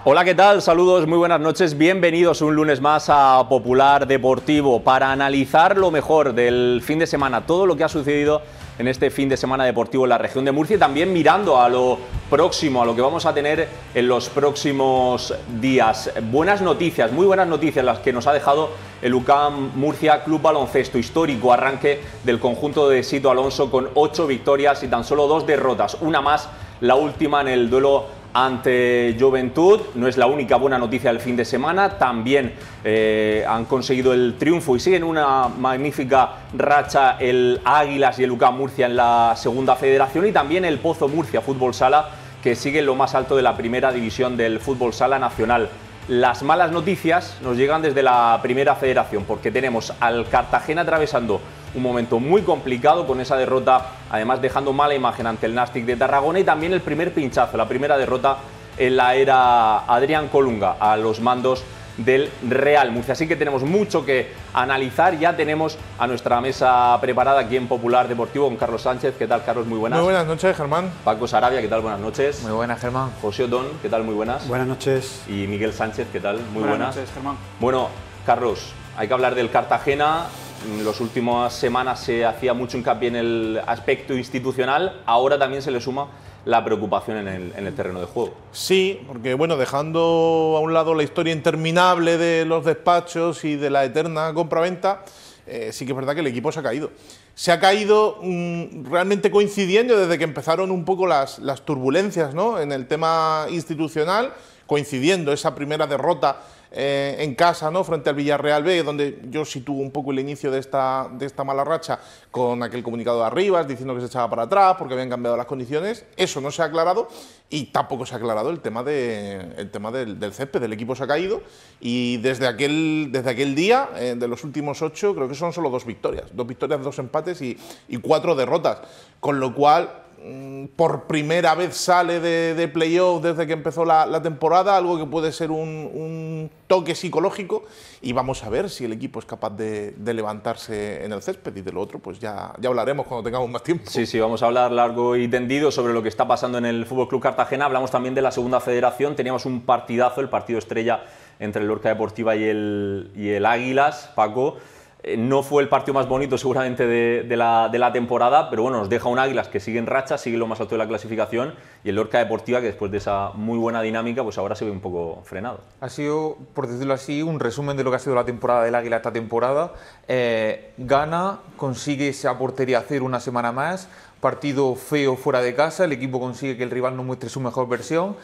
Hola, ¿qué tal? Saludos, muy buenas noches. Bienvenidos un lunes más a Popular Deportivo para analizar lo mejor del fin de semana, todo lo que ha sucedido en este fin de semana deportivo en la región de Murcia y también mirando a lo próximo, a lo que vamos a tener en los próximos días. Buenas noticias, muy buenas noticias las que nos ha dejado el UCAM Murcia Club Baloncesto. Histórico arranque del conjunto de Sito Alonso con 8 victorias y tan solo 2 derrotas, una más, la última en el duelo ante Juventud. No es la única buena noticia del fin de semana, también han conseguido el triunfo y siguen una magnífica racha el Águilas y el UCAM Murcia en la segunda federación, y también el Pozo Murcia Fútbol Sala, que sigue en lo más alto de la primera división del fútbol sala nacional. Las malas noticias nos llegan desde la primera federación, porque tenemos al Cartagena atravesando un momento muy complicado con esa derrota, además dejando mala imagen ante el Nàstic de Tarragona, y también el primer pinchazo, la primera derrota en la era Adrián Colunga a los mandos del Real Murcia. Así que tenemos mucho que analizar. Ya tenemos a nuestra mesa preparada aquí en Popular Deportivo con Carlos Sánchez. ¿Qué tal, Carlos? Muy buenas. Muy buenas noches, Germán. Paco Sarabia, ¿qué tal? Buenas noches. Muy buenas, Germán. José Otón, ¿qué tal? Muy buenas. Buenas noches. Y Miguel Sánchez, ¿qué tal? Muy buenas. Buenas noches, Germán. Bueno, Carlos, hay que hablar del Cartagena. En las últimas semanas se hacía mucho hincapié en el aspecto institucional. Ahora también se le suma la preocupación en el terreno de juego. Sí, porque bueno, dejando a un lado la historia interminable de los despachos y de la eterna compraventa, sí que es verdad que el equipo se ha caído. Se ha caído realmente coincidiendo desde que empezaron un poco las turbulencias, ¿no?, en el tema institucional, coincidiendo esa primera derrota en casa, ¿no?, frente al Villarreal B, donde yo sitúo un poco el inicio de esta mala racha, con aquel comunicado de Arribas diciendo que se echaba para atrás porque habían cambiado las condiciones. Eso no se ha aclarado, y tampoco se ha aclarado el tema del césped. Del equipo se ha caído, y desde aquel día, de los últimos 8, creo que son solo 2 victorias. 2 victorias, 2 empates y 4 derrotas, con lo cual por primera vez sale de playoff desde que empezó la temporada, algo que puede ser un toque psicológico, y vamos a ver si el equipo es capaz de levantarse en el césped. Y de lo otro pues ya hablaremos cuando tengamos más tiempo. Sí, vamos a hablar largo y tendido sobre lo que está pasando en el FC Cartagena. Hablamos también de la segunda federación. Teníamos un partidazo, el partido estrella entre el Lorca Deportiva y el Águilas, Paco. No fue el partido más bonito seguramente de la temporada, pero bueno, nos deja un Águilas que sigue en racha, sigue lo más alto de la clasificación, y el Lorca Deportiva que después de esa muy buena dinámica pues ahora se ve un poco frenado. Ha sido, por decirlo así, un resumen de lo que ha sido la temporada del Águila esta temporada. Gana, consigue esa portería a cero una semana más, partido feo fuera de casa, el equipo consigue que el rival no muestre su mejor versión.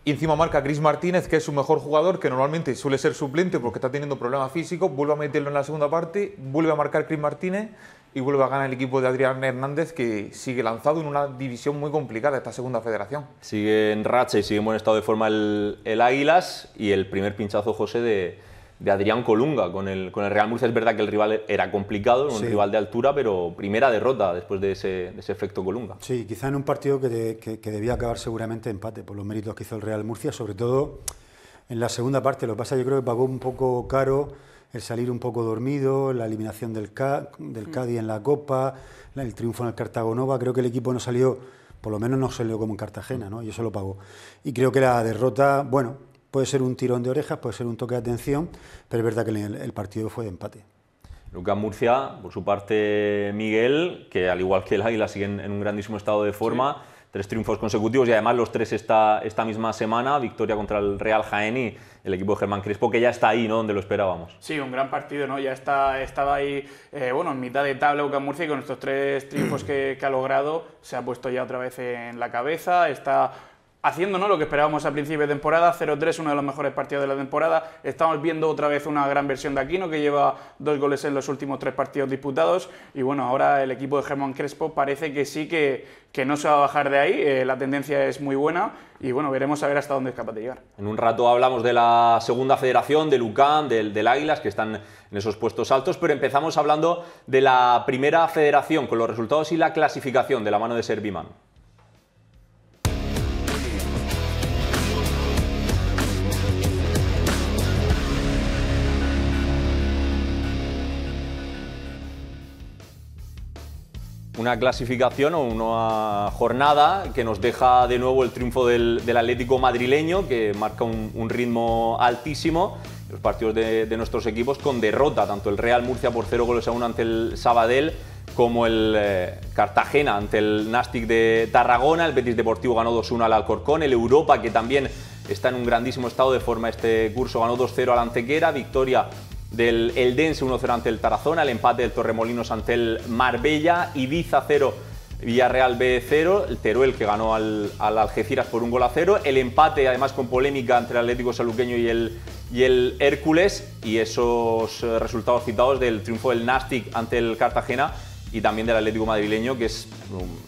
Y encima marca Chris Martínez, que es su mejor jugador, que normalmente suele ser suplente porque está teniendo problemas físicos, vuelve a meterlo en la segunda parte, vuelve a marcar Chris Martínez y vuelve a ganar el equipo de Adrián Hernández, que sigue lanzado en una división muy complicada esta segunda federación. Sigue en racha y sigue en buen estado de forma el Águilas, y el primer pinchazo, José, de Adrián Colunga con el Real Murcia. Es verdad que el rival era complicado, un rival de altura, pero primera derrota después de ese efecto Colunga. Sí, quizá en un partido que debía acabar seguramente empate por los méritos que hizo el Real Murcia, sobre todo en la segunda parte. Lo que pasa, yo creo que pagó un poco caro el salir un poco dormido, la eliminación del Cádiz en la Copa, el triunfo en el Cartagonova. Creo que el equipo no salió, por lo menos no salió como en Cartagena, ¿no? Y eso lo pagó. Y creo que la derrota, bueno, puede ser un tirón de orejas, puede ser un toque de atención, pero es verdad que el partido fue de empate. UCAM Murcia, por su parte, Miguel, que al igual que el Águila sigue en un grandísimo estado de forma, 3 triunfos consecutivos y además los 3 esta misma semana, victoria contra el Real Jaén y el equipo de Germán Crespo, que ya está ahí, ¿no?, donde lo esperábamos. Sí, un gran partido, ¿no? Ya estaba ahí, bueno, en mitad de tabla UCAM Murcia, y con estos 3 triunfos que ha logrado, se ha puesto ya otra vez en la cabeza, está haciendo, ¿no?, lo que esperábamos a principio de temporada. 0-3, uno de los mejores partidos de la temporada. Estamos viendo otra vez una gran versión de Aquino, que lleva 2 goles en los últimos 3 partidos disputados, y bueno, ahora el equipo de Germán Crespo parece que sí que no se va a bajar de ahí. La tendencia es muy buena, y bueno, veremos a ver hasta dónde es capaz de llegar. En un rato hablamos de la segunda federación, del UCAM, del Águilas, que están en esos puestos altos, pero empezamos hablando de la primera federación, con los resultados y la clasificación de la mano de Serviman. una clasificación o una jornada que nos deja de nuevo el triunfo del Atlético madrileño, que marca un ritmo altísimo. Los partidos de nuestros equipos con derrota, tanto el Real Murcia por 0-1 ante el Sabadell, como el Cartagena ante el Nàstic de Tarragona. El Betis Deportivo ganó 2-1 al Alcorcón. El Europa, que también está en un grandísimo estado de forma este curso, ganó 2-0 al Antequera. Victoria del Eldense 1-0 ante el Tarazona. El empate del Torremolinos ante el Marbella. Ibiza 0, Villarreal B 0. El Teruel, que ganó al Algeciras por 1-0. El empate, además con polémica, entre el Atlético Sanluqueño y el Hércules. Y esos resultados citados del triunfo del Nàstic ante el Cartagena y también del Atlético madrileño, que es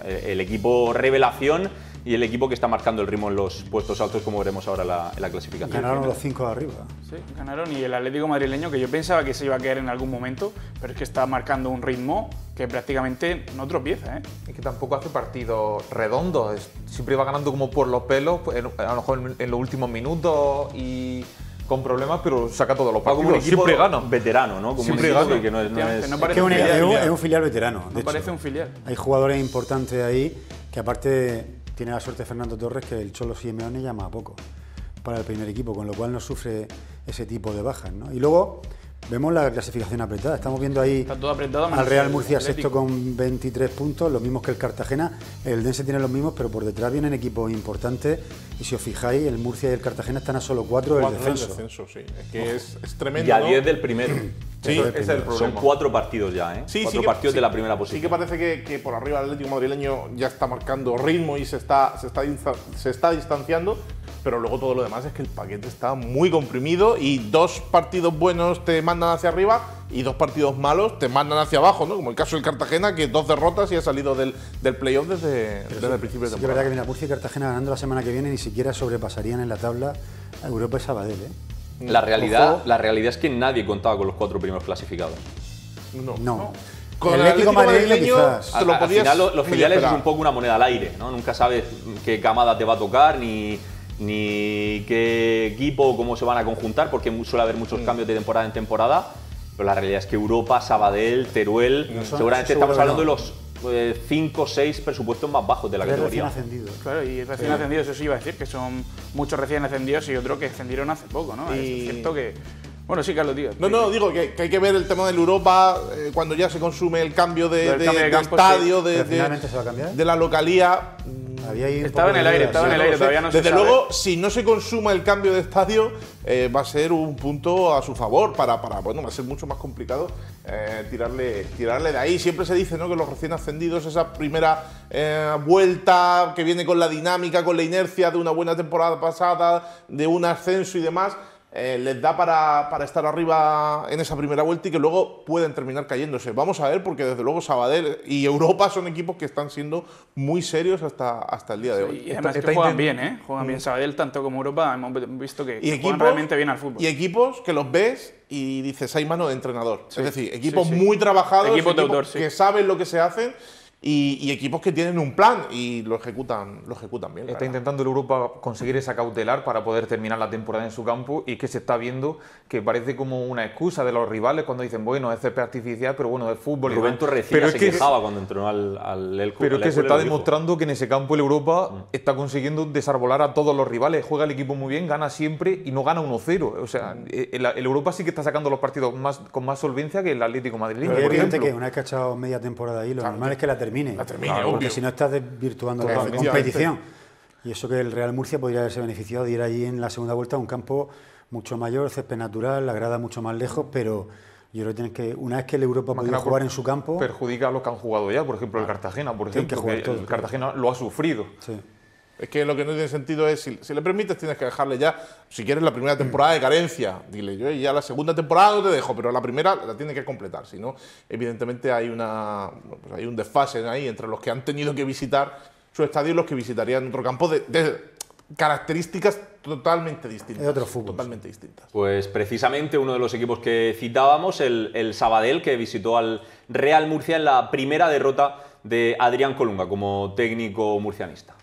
el equipo revelación y el equipo que está marcando el ritmo en los puestos altos, como veremos ahora en la clasificación. Ganaron los 5 de arriba. Sí, ganaron, y el Atlético madrileño, que yo pensaba que se iba a caer en algún momento, pero es que está marcando un ritmo que prácticamente no tropieza, ¿eh? Es que tampoco hace partidos redondos, siempre va ganando como por los pelos, a lo mejor en los últimos minutos y con problemas, pero saca todos los partidos. Como un equipo siempre gana. veterano, ¿no? Como Siempre un equipo gana. que no es Es un filial veterano. No parece un filial. Hay jugadores importantes ahí que, aparte, tiene la suerte Fernando Torres que el Cholo Simeone llama a poco para el primer equipo, con lo cual no sufre ese tipo de bajas, ¿no? Y luego vemos la clasificación apretada. Estamos viendo ahí Está todo apretado, al Real Murcia Atlético sexto con 23 puntos, los mismos que el Cartagena. El Dense tiene los mismos, pero por detrás vienen equipos importantes. Y si os fijáis, el Murcia y el Cartagena están a solo 4 del descenso. Sí. Es que es tremendo. Y a ¿no? 10 del primero. Sí, ese es el problema. Son 4 partidos ya, ¿eh? Sí, 4 sí partidos sí, de la primera posición. Sí que parece que por arriba el Atlético madrileño ya está marcando ritmo y se está distanciando, pero luego todo lo demás es que el paquete está muy comprimido y 2 partidos buenos te mandan hacia arriba y 2 partidos malos te mandan hacia abajo, ¿no? Como el caso del Cartagena, que 2 derrotas y ha salido del playoff desde el principio de Sí que es verdad temporada. que mira, Murcia y Cartagena ganando la semana que viene ni siquiera sobrepasarían en la tabla a Europa y Sabadell, ¿eh? La realidad es que nadie contaba con los 4 primeros clasificados. No. Con el el Atlético madrileño quizás. te lo Al podías final los filiales es esperar. un poco una moneda al aire, ¿no? Nunca sabes qué camada te va a tocar ni qué equipo, cómo se van a conjuntar, porque suele haber muchos cambios de temporada en temporada. Pero la realidad es que Europa, Sabadell, Teruel, seguramente estamos hablando de los 5 o 6 presupuestos más bajos de la Recién categoría. ascendido. Claro, y recién ascendidos, eso sí iba a decir, que son muchos recién ascendidos y otros que ascendieron hace poco, ¿no? Y- Es cierto que... Bueno, sí, Carlos, tío. No, digo que hay que ver el tema del Europa cuando ya se consume el cambio de campo, estadio, Pero finalmente se va a cambiar. de la localía. Había ahí un Estaba poco en el de aire, dudas, estaba en ¿sí? el aire, sé. todavía no se Desde sabe. luego, si no se consuma el cambio de estadio, va a ser un punto a su favor bueno, va a ser mucho más complicado tirarle de ahí. Siempre se dice, ¿no?, que los recién ascendidos, esa primera vuelta que viene con la dinámica, con la inercia de una buena temporada pasada, de un ascenso y demás, les da para estar arriba en esa primera vuelta y que luego pueden terminar cayéndose. Vamos a ver, porque desde luego Sabadell y Europa son equipos que están siendo muy serios hasta el día de hoy. Y además Está que juegan intent- bien, ¿eh? Juegan bien. Sabadell, tanto como Europa, hemos visto que Y juegan realmente bien al fútbol. Y equipos que los ves y dices, hay mano de entrenador. Es decir, equipos sí. muy trabajados, Equipos de equipos autor, sí. que saben lo que se hacen y equipos que tienen un plan y lo ejecutan bien. la Está verdad. intentando el Europa conseguir esa cautelar para poder terminar la temporada en su campo y que se está viendo que parece como una excusa de los rivales cuando dicen, bueno, es césped artificial, pero bueno, es fútbol. y Rubén demás. Torrecilla Pero es se que quejaba cuando entrenó al Hércules. Pero es que se está lo dijo. demostrando que en ese campo el Europa está consiguiendo desarbolar a todos los rivales. Juega el equipo muy bien, gana siempre y no gana 1-0. O sea, el Europa sí que está sacando los partidos con más solvencia que el Atlético madrileño, Pero es por evidente ejemplo. que una vez que ha echado media temporada ahí, lo normal es que la termine. obvio. Porque si no estás desvirtuando la Totalmente. competición. Y eso que el Real Murcia podría haberse beneficiado de ir allí en la segunda vuelta a un campo mucho mayor, césped natural, la grada mucho más lejos, pero yo creo que tienes que, una vez que el Europa Más que puede nada jugar en su campo, perjudica a los que han jugado ya, por ejemplo el Cartagena, por Tienen que ejemplo, jugar que todo, el claro. Cartagena lo ha sufrido. sí. Es que lo que no tiene sentido es, si le permites, tienes que dejarle ya, si quieres, la primera temporada de carencia. Dile, yo ya la segunda temporada no te dejo, pero la primera la tiene que completar. Si no, evidentemente hay hay un desfase ahí entre los que han tenido que visitar su estadio y los que visitarían otro campo de características totalmente distintas. Es otro fútbol, Totalmente distintas. Pues precisamente uno de los equipos que citábamos, el Sabadell, que visitó al Real Murcia en la primera derrota de Adrián Colunga como técnico murcianista.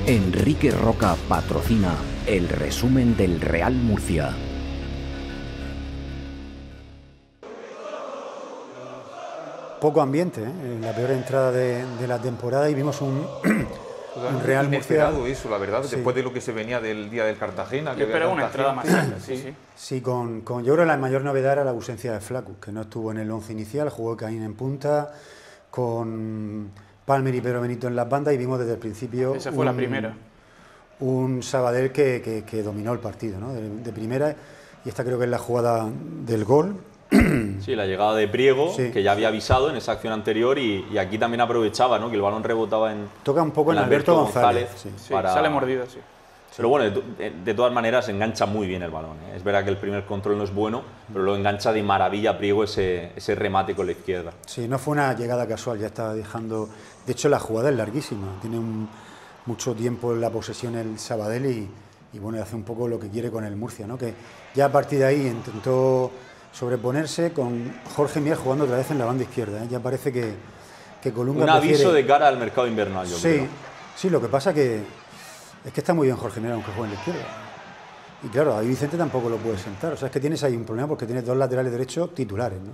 Enrique Roca patrocina el resumen del Real Murcia. poco ambiente, en la peor entrada de la temporada, y vimos un Real Murcia. Inesperado eso, la verdad, Sí. después de lo que se venía del día del Cartagena. Yo esperaba una entrada más alta, sí, sí. Sí, yo creo que la mayor novedad era la ausencia de Flaccus, que no estuvo en el 11 inicial, jugó Caín en punta, con Palmer y Pedro Benito en las bandas, y vimos desde el principio Esa fue la primera. un Sabadell que dominó el partido, ¿no? de primera, y esta creo que es la jugada del gol. Sí, la llegada de Priego, Sí. que ya había avisado en esa acción anterior, y aquí también aprovechaba, ¿no? Que el balón rebotaba en Toca un poco en Alberto González. Sí. Sí, para- sale mordido, sí. Pero bueno, de todas maneras engancha muy bien el balón, ¿eh? Es verdad que el primer control no es bueno, pero lo engancha de maravilla Priego ese remate con la izquierda. Sí, no fue una llegada casual, ya estaba dejando... De hecho, la jugada es larguísima, tiene mucho tiempo en la posesión el Sabadell y bueno, hace un poco lo que quiere con el Murcia, ¿no? Que ya a partir de ahí intentó sobreponerse con Jorge Mier jugando otra vez en la banda izquierda, ¿eh? Ya parece que Colunga Un aviso prefiere- de cara al mercado invernal, yo Sí, creo. sí, lo que pasa es que está muy bien Jorge Mier aunque juegue en la izquierda. Y claro, ahí Vicente tampoco lo puede sentar, o sea, es que tienes ahí un problema porque tienes dos laterales derechos titulares, ¿no?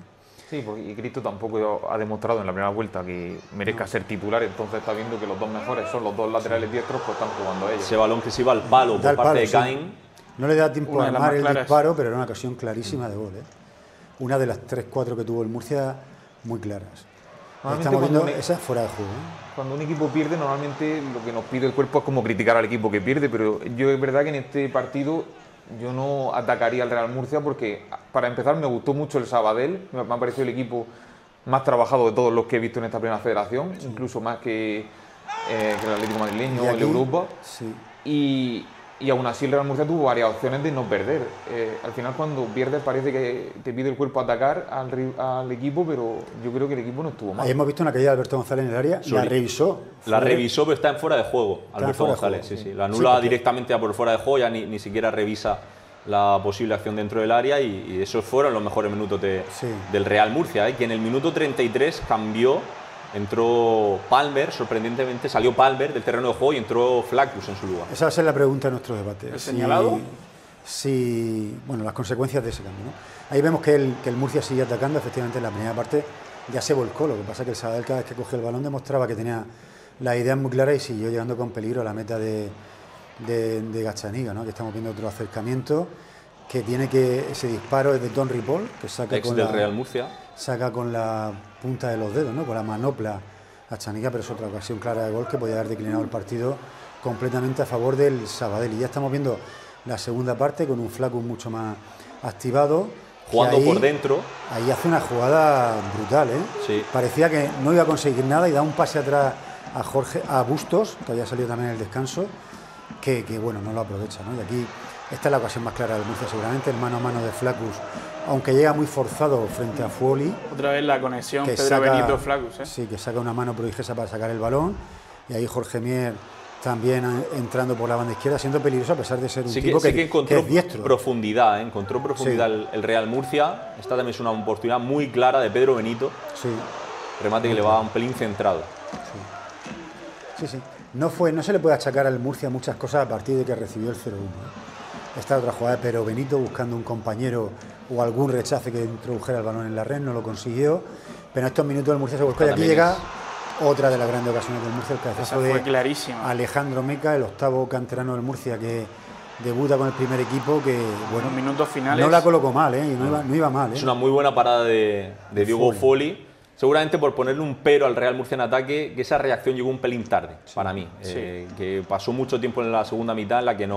Sí, y Cristo tampoco ha demostrado en la primera vuelta que merezca ser titular, entonces está viendo que los dos mejores son los dos laterales diestros, pues están jugando a ellos. Ese balón que se iba al palo Da por el parte palo, de sí. Caín. No le da tiempo Una a de las armar más el claras. disparo, pero era una ocasión clarísima de gol, ¿eh? Una de las 3-4 que tuvo el Murcia, muy claras. Normalmente Estamos viendo cuando esa es fuera de juego, ¿eh? Cuando un equipo pierde, normalmente lo que nos pide el cuerpo es como criticar al equipo que pierde, pero yo es verdad que en este partido yo no atacaría al Real Murcia porque, para empezar, me gustó mucho el Sabadell, me ha parecido el equipo más trabajado de todos los que he visto en esta primera federación, incluso más que el Atlético Madrileño Y o el aquí- Europa. Sí. Y aún así el Real Murcia tuvo varias opciones de no perder. Al final cuando pierdes parece que te pide el cuerpo atacar al equipo, pero yo creo que el equipo no estuvo mal. Ahí hemos visto una caída de Alberto González en el área, la Sorry. revisó. La Fue- revisó, pero está en fuera de juego, Alberto fuera de González. juego, Sí, sí. sí. La Sí, anula porque- directamente a por fuera de juego, ya ni siquiera revisa la posible acción dentro del área, y esos fueron los mejores minutos Sí. del Real Murcia, ¿eh? Que en el minuto 33 cambió, entró Palmer, sorprendentemente salió Palmer del terreno de juego y entró Flaccus en su lugar. Esa va a ser la pregunta de nuestro debate. ¿El señalado? Bueno, las consecuencias de ese cambio, ¿no? Ahí vemos que el Murcia sigue atacando, efectivamente en la primera parte ya se volcó, lo que pasa es que el Sabadell cada vez que cogió el balón demostraba que tenía las ideas muy claras y siguió llegando con peligro a la meta de Gazzaniga, ¿no? Que estamos viendo otro acercamiento, que tiene ese disparo es de Don Ripoll, que saca Ex con del la, Real Murcia. saca con la punta de los dedos, ¿no? Con la manopla Gazzaniga, pero es otra ocasión clara de gol que podía haber declinado el partido completamente a favor del Sabadell. Y ya estamos viendo la segunda parte con un Flaccus mucho más activado. que Jugando ahí- por dentro. Ahí hace una jugada brutal, ¿eh? Sí. Parecía que no iba a conseguir nada y da un pase atrás a Bustos, que había salido también en el descanso, que bueno, no lo aprovecha, ¿no? Y aquí esta es la ocasión más clara del Murcia, seguramente el mano a mano de Flaccus, aunque llega muy forzado frente a Fuoli, Otra vez la conexión que Pedro saca, Benito Flaccus, ¿eh? sí, que saca una mano prodigiosa para sacar el balón, y ahí Jorge Mier también entrando por la banda izquierda, siendo peligroso a pesar de ser un Sí tipo que encontró es diestro. profundidad, ¿eh? Encontró profundidad el Real Murcia. Esta también es una oportunidad muy clara de Pedro Benito. Sí, Remate que le va un pelín centrado. sí. No se le puede achacar al Murcia muchas cosas a partir de que recibió el 0-1. ¿eh? Esta otra jugada de Pedro Benito buscando un compañero o algún rechace que introdujera el balón en la red, no lo consiguió. Pero en estos minutos el Murcia se volcó y aquí también llega otra de las grandes ocasiones del Murcia, el cabezazo Esa fue de clarísima. Alejandro Meca, el octavo canterano del Murcia que debuta con el primer equipo, que bueno, Los minutos finales. no la colocó mal, ¿eh? Y no iba mal, ¿eh? Es una muy buena parada de Diego Foli. Seguramente por ponerle un pero al Real Murcia en ataque, que esa reacción llegó un pelín tarde, para mí. Que pasó mucho tiempo en la segunda mitad en la que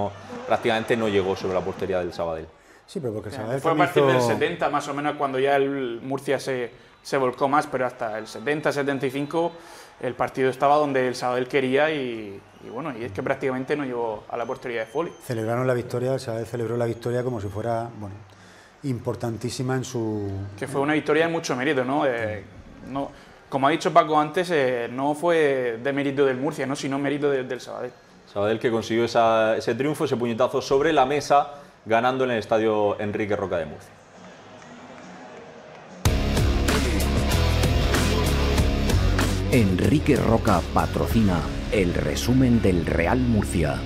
prácticamente no llegó sobre la portería del Sabadell. Sí, pero porque el Sabadell Fue a también partir del hizo- 70 más o menos cuando ya el Murcia se volcó más, pero hasta el 70-75 el partido estaba donde el Sabadell quería y bueno, y es que prácticamente no llegó a la portería de Foli. Celebraron la victoria, el Sabadell celebró la victoria como si fuera, bueno, importantísima en su... Que fue una victoria de mucho mérito, ¿no? Como ha dicho Paco antes, no fue de mérito del Murcia, ¿no? Sino mérito del Sabadell. Sabadell que consiguió ese triunfo, ese puñetazo sobre la mesa, ganando en el estadio Enrique Roca de Murcia. Enrique Roca patrocina el resumen del Real Murcia.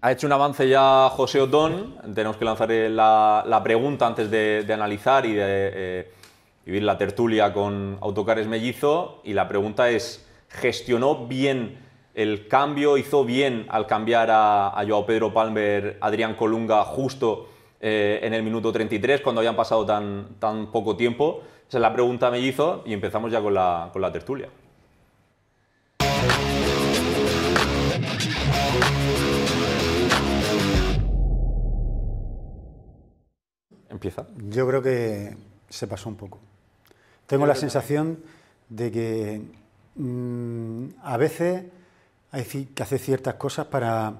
Ha hecho un avance ya José Otón. Tenemos que lanzar la pregunta antes de analizar y de vivir la tertulia con Autocares Mellizo. Y la pregunta es, ¿gestionó bien el cambio, hizo bien al cambiar a Joao Pedro Palmer, Adrián Colunga justo en el minuto 33, cuando habían pasado tan poco tiempo? Esa es la pregunta, Mellizo, y empezamos ya con la tertulia. Empieza. Yo creo que se pasó un poco. Tengo la sensación de que a veces hay que hacer ciertas cosas para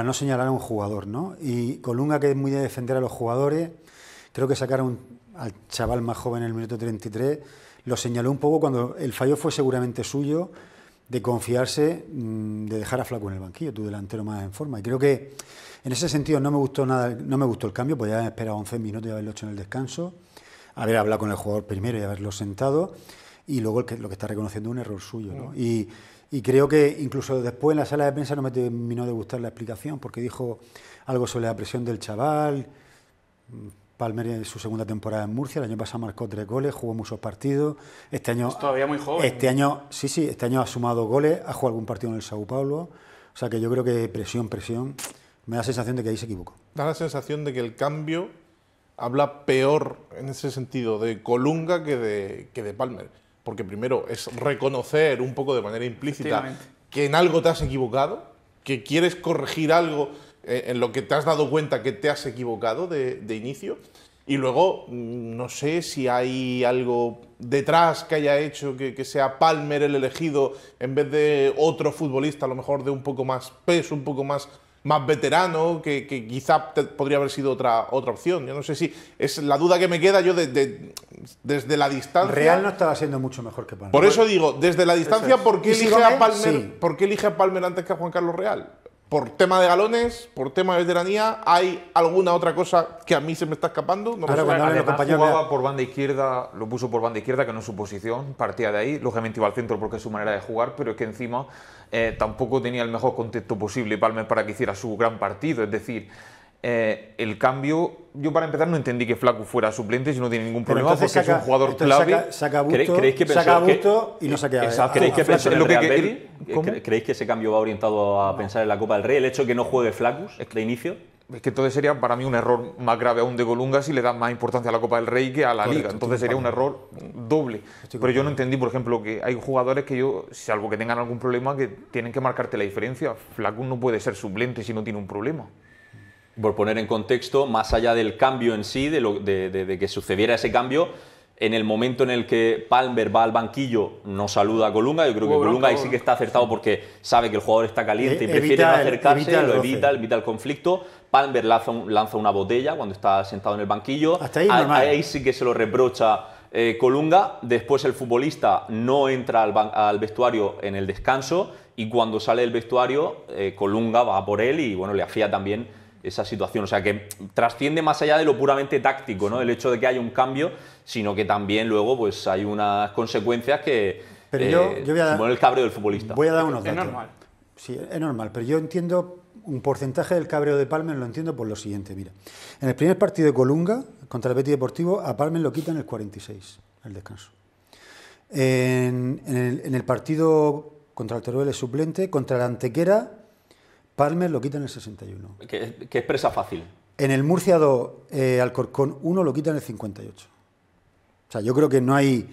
no señalar a un jugador, ¿no? Y Colunga, que es muy de defender a los jugadores, creo que sacaron al chaval más joven en el minuto 33, lo señaló un poco cuando el fallo fue seguramente suyo, de confiarse, de dejar a Flaco en el banquillo, tu delantero más en forma. Y creo que en ese sentido no me gustó nada, no me gustó el cambio, podía haber esperado 11 minutos y haberlo hecho en el descanso, haber hablado con el jugador primero y haberlo sentado, y luego lo que está reconociendo es un error suyo, ¿no? Y creo que incluso después en la sala de prensa no me terminó de gustar la explicación, porque dijo algo sobre la presión del chaval. Palmer en su segunda temporada en Murcia, el año pasado marcó 3 goles, jugó muchos partidos. Este año es todavía muy joven. Este año ha sumado goles, ha jugado algún partido en el Sao Paulo. O sea que yo creo que presión, me da la sensación de que ahí se equivocó. Da la sensación de que el cambio habla peor en ese sentido de Colunga que de Palmer. Porque primero es reconocer un poco de manera implícita que en algo te has equivocado, que quieres corregir algo en lo que te has dado cuenta que te has equivocado de inicio. Y luego, no sé si hay algo detrás que haya hecho que sea Palmer el elegido en vez de otro futbolista, a lo mejor de un poco más peso, un poco más veterano, que quizá podría haber sido otra opción. Yo no sé si es la duda que me queda yo desde la distancia. Real no estaba siendo mucho mejor que Palmer. Por eso digo, desde la distancia, ¿por qué elige a Palmer? Sí. ¿Por qué elige a Palmer antes que a Juan Carlos Real? ¿Por tema de galones? ¿Por tema de veteranía? ¿Hay alguna otra cosa que a mí se me está escapando? No Ahora, cuando Además, jugaba por banda izquierda, lo puso por banda izquierda, que no es su posición, partía de ahí, lógicamente iba al centro porque es su manera de jugar, pero es que encima tampoco tenía el mejor contexto posible Palmer para que hiciera su gran partido, es decir, el cambio, yo para empezar no entendí que Flaco fuera suplente si no tiene ningún problema, porque es un jugador clave. Saca Busto y no saca a ¿Creéis que pensó en el Real Betis? ¿Cómo? ¿Creéis que ese cambio va orientado a pensar en la Copa del Rey? ¿El hecho de que no juegue Flacus de inicio? Es que entonces sería para mí un error más grave aún de Colunga si le da más importancia a la Copa del Rey que a la Liga. Entonces sería un error doble. Pero yo no entendí, por ejemplo, que hay jugadores que salvo que tengan algún problema, que tienen que marcarte la diferencia. Flacus no puede ser suplente si no tiene un problema. Por poner en contexto, más allá del cambio en sí, de que sucediera ese cambio, en el momento en el que Palmer va al banquillo, no saluda a Colunga. Yo creo que Colunga ahí sí que está acertado porque sabe que el jugador está caliente y prefiere no acercarse, evita el conflicto. Palmer lanza una botella cuando está sentado en el banquillo. Hasta ahí, ahí sí que se lo reprocha Colunga. Después el futbolista no entra al vestuario en el descanso y cuando sale del vestuario Colunga va por él y bueno, le afía también esa situación. O sea que trasciende más allá de lo puramente táctico, ¿no? El hecho de que haya un cambio, sino que también luego pues hay unas consecuencias que suponen el cabreo del futbolista. Voy a dar unos datos. Es normal. Sí, es normal, pero yo entiendo un porcentaje del cabreo de Palmer, lo entiendo por lo siguiente. Mira, en el primer partido de Colunga contra el Betis Deportivo, a Palmer lo quitan el 46, el descanso. En el partido contra el Teruel suplente, contra el Antequera, Palmer lo quita en el 61. Que es presa fácil. En el Murcia 2, Alcorcón 1 lo quita en el 58. O sea, yo creo que no hay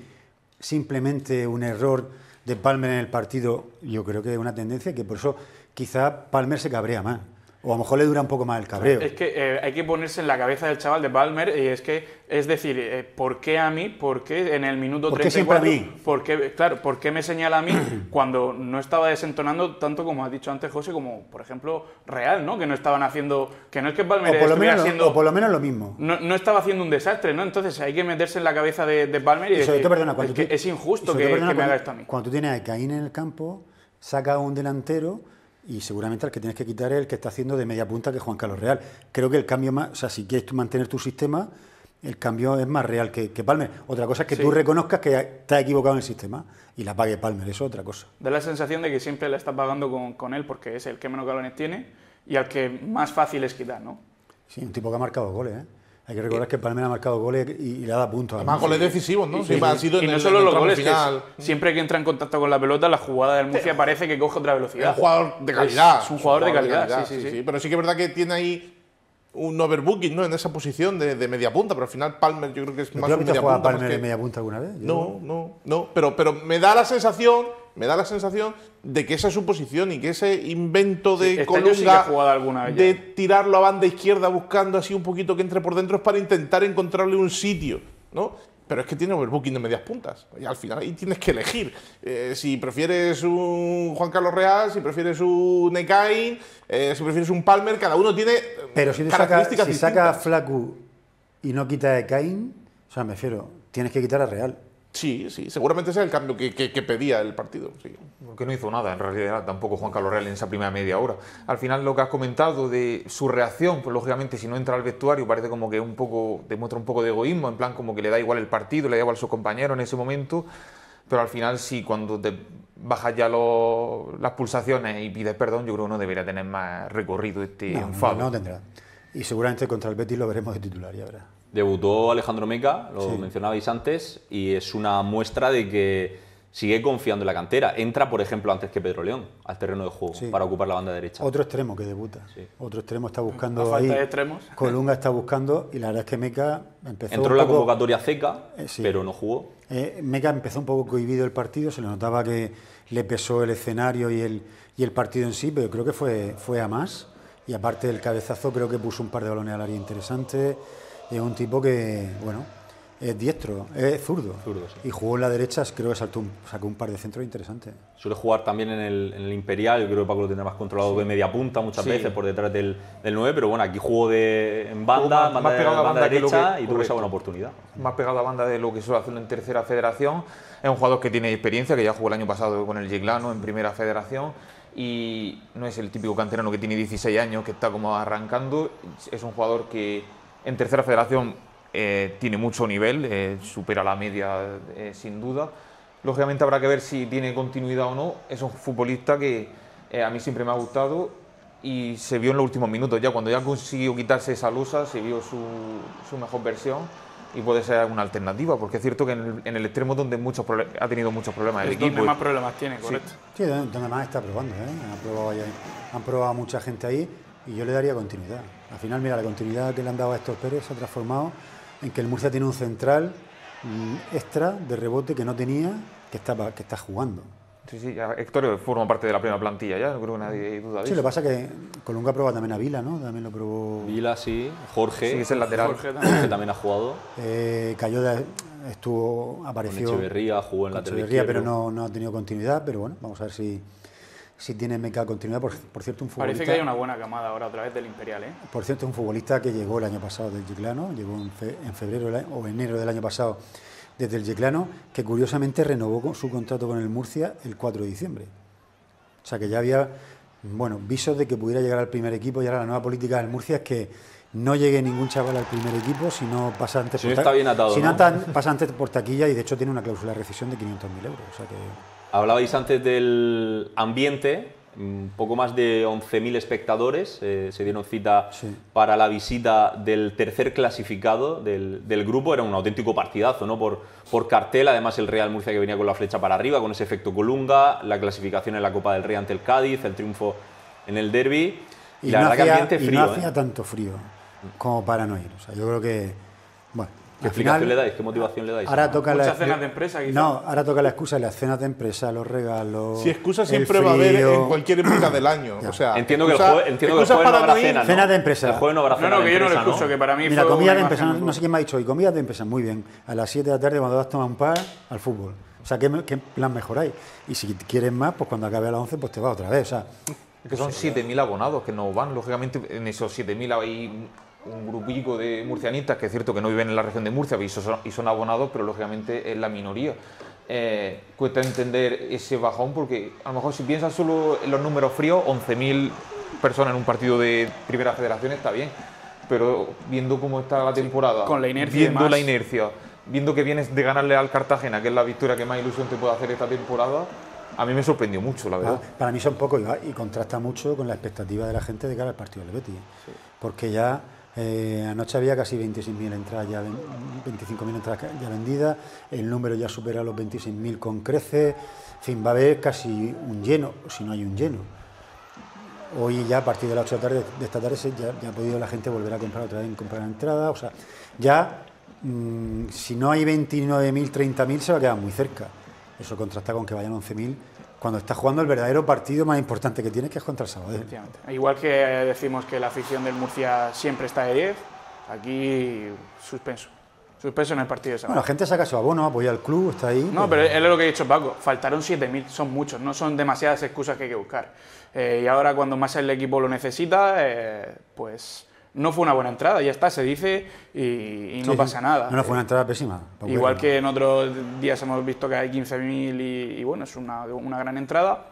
simplemente un error de Palmer en el partido. Yo creo que es una tendencia que por eso quizá Palmer se cabrea más. O a lo mejor le dura un poco más el cabreo. Es que hay que ponerse en la cabeza del chaval de Palmer y es decir, ¿por qué a mí? ¿Por qué en el minuto 34? ¿Por qué me señala a mí cuando no estaba desentonando tanto como has dicho antes, José, como por ejemplo Real, ¿no? Que no estaban haciendo, que no es que Palmer estuviera haciendo, o por lo menos lo mismo. No estaba haciendo un desastre, ¿no? Entonces hay que meterse en la cabeza de Palmer y decir, es injusto que me haga esto a mí. Cuando tú tienes a Caín en el campo, saca un delantero y seguramente al que tienes que quitar es el que está haciendo de media punta, que es Juan Carlos Real. Creo que el cambio más, o sea, si quieres mantener tu sistema, el cambio es más real que Palmer. Otra cosa es que tú reconozcas que te has equivocado en el sistema y la pague Palmer, eso es otra cosa. Da la sensación de que siempre la está pagando con él porque es el que menos galones tiene y al que más fácil es quitar, ¿no? Sí, un tipo que ha marcado goles, ¿eh? Hay que recordar que Palmer ha marcado goles y le ha dado puntos. Además, goles decisivos, ¿no? Sí, Ha sido y en no el solo los tramo goles, final. que siempre que entra en contacto con la pelota, la jugada del Murcia parece que coge otra Es velocidad. un jugador de calidad. Es un jugador de calidad, sí. Pero sí que es verdad que tiene ahí un overbooking, ¿no? En esa posición de media punta, pero al final Palmer yo creo que es más un media punta. ¿Has punta. Palmer de media punta alguna vez? No, pero me da la sensación de que esa es su posición y que ese invento de este año sí que ha Colunga jugado alguna vez de ya. tirarlo a banda izquierda buscando así un poquito que entre por dentro es para intentar encontrarle un sitio, ¿no? Pero es que tiene overbooking de medias puntas y al final ahí tienes que elegir si prefieres un Juan Carlos Real, si prefieres un Ekain, si prefieres un Palmer, cada uno tiene pero si características si distintas. saca a Flacu y no quita a Ekain, o sea, me refiero, tienes que quitar a Real. Sí, seguramente ese es el cambio que pedía el partido. Sí. Porque no hizo nada, en realidad, tampoco Juan Carlos Real en esa primera media hora. Al final, lo que has comentado de su reacción, pues lógicamente, si no entra al vestuario, parece como que demuestra un poco de egoísmo, en plan como que le da igual el partido, le da igual a sus compañeros en ese momento. Pero al final, sí, cuando te bajas ya las pulsaciones y pides perdón, yo creo que no debería tener más recorrido este enfado. No tendrá. Y seguramente contra el Betis lo veremos de titular, ya verás. Debutó Alejandro Meca, lo mencionabais antes, y es una muestra de que sigue confiando en la cantera. Entra, por ejemplo, antes que Pedro León al terreno de juego para ocupar la banda derecha. Otro extremo que debuta. Sí. Otro extremo está buscando a falta ahí. de extremos. Colunga está buscando y la verdad es que Meca empezó. Entró en la convocatoria seca, pero no jugó. Meca empezó un poco cohibido el partido, se le notaba que le pesó el escenario y el partido en sí, pero creo que fue a más. Y aparte del cabezazo, creo que puso un par de balones al área interesantes. Es un tipo que, bueno, es diestro, es zurdo. Sí. Y jugó en la derecha, creo que sacó un par de centros interesantes. Suele jugar también en el Imperial, yo creo que Paco lo tendrá más controlado de media punta muchas veces por detrás del 9, pero bueno, aquí jugó en banda, más pegado a banda derecha y tuvo correcto. esa buena oportunidad. Más pegado a banda de lo que suele hacerlo en tercera federación. Es un jugador que tiene experiencia, que ya jugó el año pasado con el Yeclano en primera federación. Y no es el típico canterano que tiene 16 años, que está como arrancando. Es un jugador que en tercera federación tiene mucho nivel, supera la media sin duda. Lógicamente habrá que ver si tiene continuidad o no. Es un futbolista que a mí siempre me ha gustado y se vio en los últimos minutos. Ya cuando ya consiguió quitarse esa losa, se vio su mejor versión y puede ser una alternativa, porque es cierto que en el extremo donde ha tenido muchos problemas el equipo. Donde más problemas tiene, correcto. Sí, donde más está probando, han probado a mucha gente ahí y yo le daría continuidad. Al final, mira, la continuidad que le han dado a Héctor Pérez se ha transformado en que el Murcia tiene un central extra de rebote que no tenía, que está jugando. Sí, Héctor forma parte de la primera plantilla ya, no creo que nadie duda de eso. Sí, lo que pasa es que Colunga ha probado también a Vila, ¿no? También lo probó. Vila, sí. Jorge. Sí, es el lateral. Jorge también ha jugado. Cayoda apareció. Con Echeverría, jugó en lateral Echeverría, izquierdo. pero no ha tenido continuidad, pero bueno, vamos a ver si tiene Meca continuidad. Por cierto, un futbolista. Parece que hay una buena camada ahora otra vez del Imperial, ¿eh? Por cierto, un futbolista que llegó el año pasado del Yeclano, llegó en febrero o enero del año pasado desde el Yeclano, que curiosamente renovó su contrato con el Murcia el 4 de diciembre. O sea que ya había, visos de que pudiera llegar al primer equipo, y ahora la nueva política del Murcia es que no llegue ningún chaval al primer equipo si no pasa antes por está bien atado, pasa antes por taquilla, y de hecho tiene una cláusula de rescisión de 500.000 euros. O sea que... Hablabais antes del ambiente, un poco más de 11.000 espectadores se dieron cita para la visita del tercer clasificado del grupo. Era un auténtico partidazo, ¿no? Por cartel, además el Real Murcia que venía con la flecha para arriba, con ese efecto Colunga, la clasificación en la Copa del Rey ante el Cádiz, el triunfo en el derbi. Y la verdad que ambiente frío. Y no hacía tanto frío como para no ir. O sea, yo creo que... Bueno, ¿qué explicación le dais? ¿Qué motivación le dais? Ahora toca Muchas cenas de empresa, quizás. No, ahora toca la excusa de las cenas de empresa, los regalos. Si excusa siempre va a haber en cualquier época del año. O sea, entiendo que el jueves no habrá cena, ¿no? Cenas de empresa. El jueves no habrá cena. No, que yo no lo empresa, excuso, que para mí Mira, fue comida una de empresa, imagen no sé quién me ha dicho hoy, comida de empresa, muy bien. A las 7 de la tarde, cuando vas a tomar un par, al fútbol. O sea, ¿qué plan mejoráis? Y si quieres más, pues cuando acabe a las 11, pues te vas otra vez. O sea, que son 7.000 abonados que no van, lógicamente en esos 7.000 hay un grupico de murcianistas que es cierto que no viven en la región de Murcia y son abonados, pero lógicamente es la minoría. Cuesta entender ese bajón porque a lo mejor si piensas solo en los números fríos, 11.000 personas en un partido de primera federación está bien, pero viendo cómo está la temporada, con la inercia viendo viendo que vienes de ganarle al Cartagena, que es la victoria que más ilusión te puede hacer esta temporada, a mí me sorprendió mucho, la verdad. Para mí son pocos y contrasta mucho con la expectativa de la gente de cara al partido del Betis. Sí. Porque ya anoche había casi 26.000 entradas, 25.000 entradas ya vendidas, el número ya supera los 26.000 con creces, en fin, va a haber casi un lleno, si no hay un lleno. Hoy ya a partir de las 8 de esta tarde ya ha podido la gente volver a comprar otra vez, comprar entradas, o sea, ya si no hay 29.000, 30.000 se va a quedar muy cerca. Eso contrasta con que vayan 11.000 cuando está jugando el verdadero partido más importante que tiene, que es contra el Sabadell. Igual que decimos que la afición del Murcia siempre está de 10, aquí suspenso. Suspenso en el partido de Sabadell. Bueno, la gente saca su abono, apoya al club, está ahí. No, pero es lo que ha dicho Paco, faltaron 7.000, son muchos, no son demasiadas excusas que hay que buscar. Y ahora cuando más el equipo lo necesita, pues no fue una buena entrada, ya está, se dice y no pasa nada. No fue una entrada pésima. Igual que en otros días hemos visto que hay 15.000 y bueno, es una gran entrada.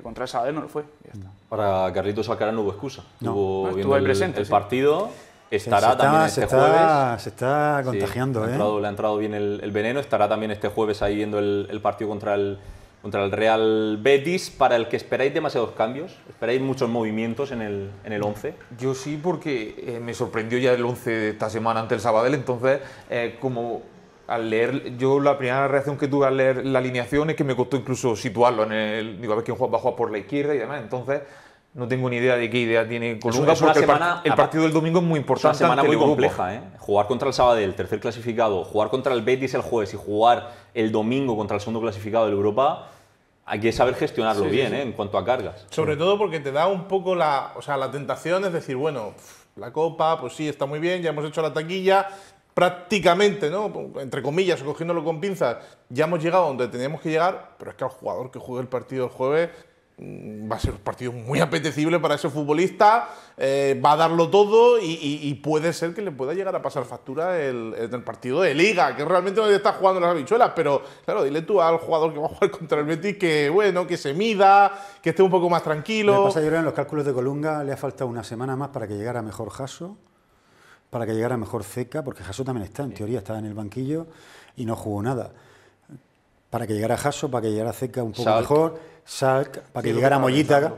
Contra el Sabadell no lo fue. Ya está. Para Carlitos Alcaraz no hubo excusa. Estuvo ahí presente, el partido. Estará también este jueves. Se está contagiando, le ha entrado bien el veneno. Estará también este jueves ahí viendo el partido contra el Real Betis, para el que esperáis demasiados cambios. ¿Esperáis muchos movimientos en el 11? Yo sí, porque me sorprendió ya el 11 de esta semana ante el Sabadell. Entonces, como al leer, yo la primera reacción que tuve al leer la alineación es que me costó incluso situarlo digo, a ver quién va a jugar por la izquierda y demás. Entonces, no tengo ni idea de qué idea tiene Colunga, porque el partido del domingo es muy importante. Es una semana muy compleja, ¿eh? Jugar contra el Sabadell, tercer clasificado, jugar contra el Betis el jueves y jugar el domingo contra el segundo clasificado de Europa, hay que saber gestionarlo bien. En cuanto a cargas. Sobre todo porque te da un poco la tentación, es decir, bueno, la Copa, pues sí, está muy bien, ya hemos hecho la taquilla, prácticamente, ¿no?, entre comillas, cogiéndolo con pinzas, ya hemos llegado donde teníamos que llegar, pero es que al jugador que juegue el partido el jueves va a ser un partido muy apetecible para ese futbolista, va a darlo todo y puede ser que le pueda llegar a pasar factura el partido de Liga, que realmente no está jugando las habichuelas, pero claro, dile tú al jugador que va a jugar contra el Betis que, bueno, que se mida, que esté un poco más tranquilo. Me pasa, yo creo, en los cálculos de Colunga le ha faltado una semana más para que llegara mejor Jasso, para que llegara mejor Ceca, porque Jasso también está, en teoría estaba en el banquillo y no jugó nada. Para que llegara Jasso, para que llegara Ceca un poco mejor, Salk, para que llegara Mollita,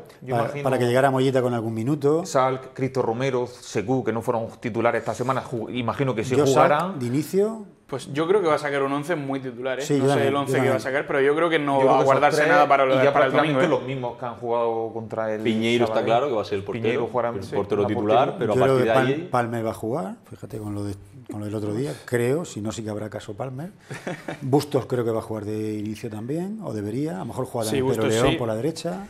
para que llegara Mollita con algún minuto. Salk, Cristo Romero, Secu, que no fueron titulares esta semana, imagino que sí jugarán. Salk, de inicio. Pues yo creo que va a sacar un 11 muy titular, ¿eh? Sí, no sé el 11 que va a sacar, pero yo creo que no va a guardarse nada para el domingo. Los mismos que han jugado contra el Piñeiro está claro que va a ser el portero, portero titular, pero a partir de ahí... Palmer va a jugar, fíjate con lo del otro día, creo, si no sí que habrá caso Palmer. Bustos creo que va a jugar de inicio también, o debería, a lo mejor juega también Pedro León por la derecha.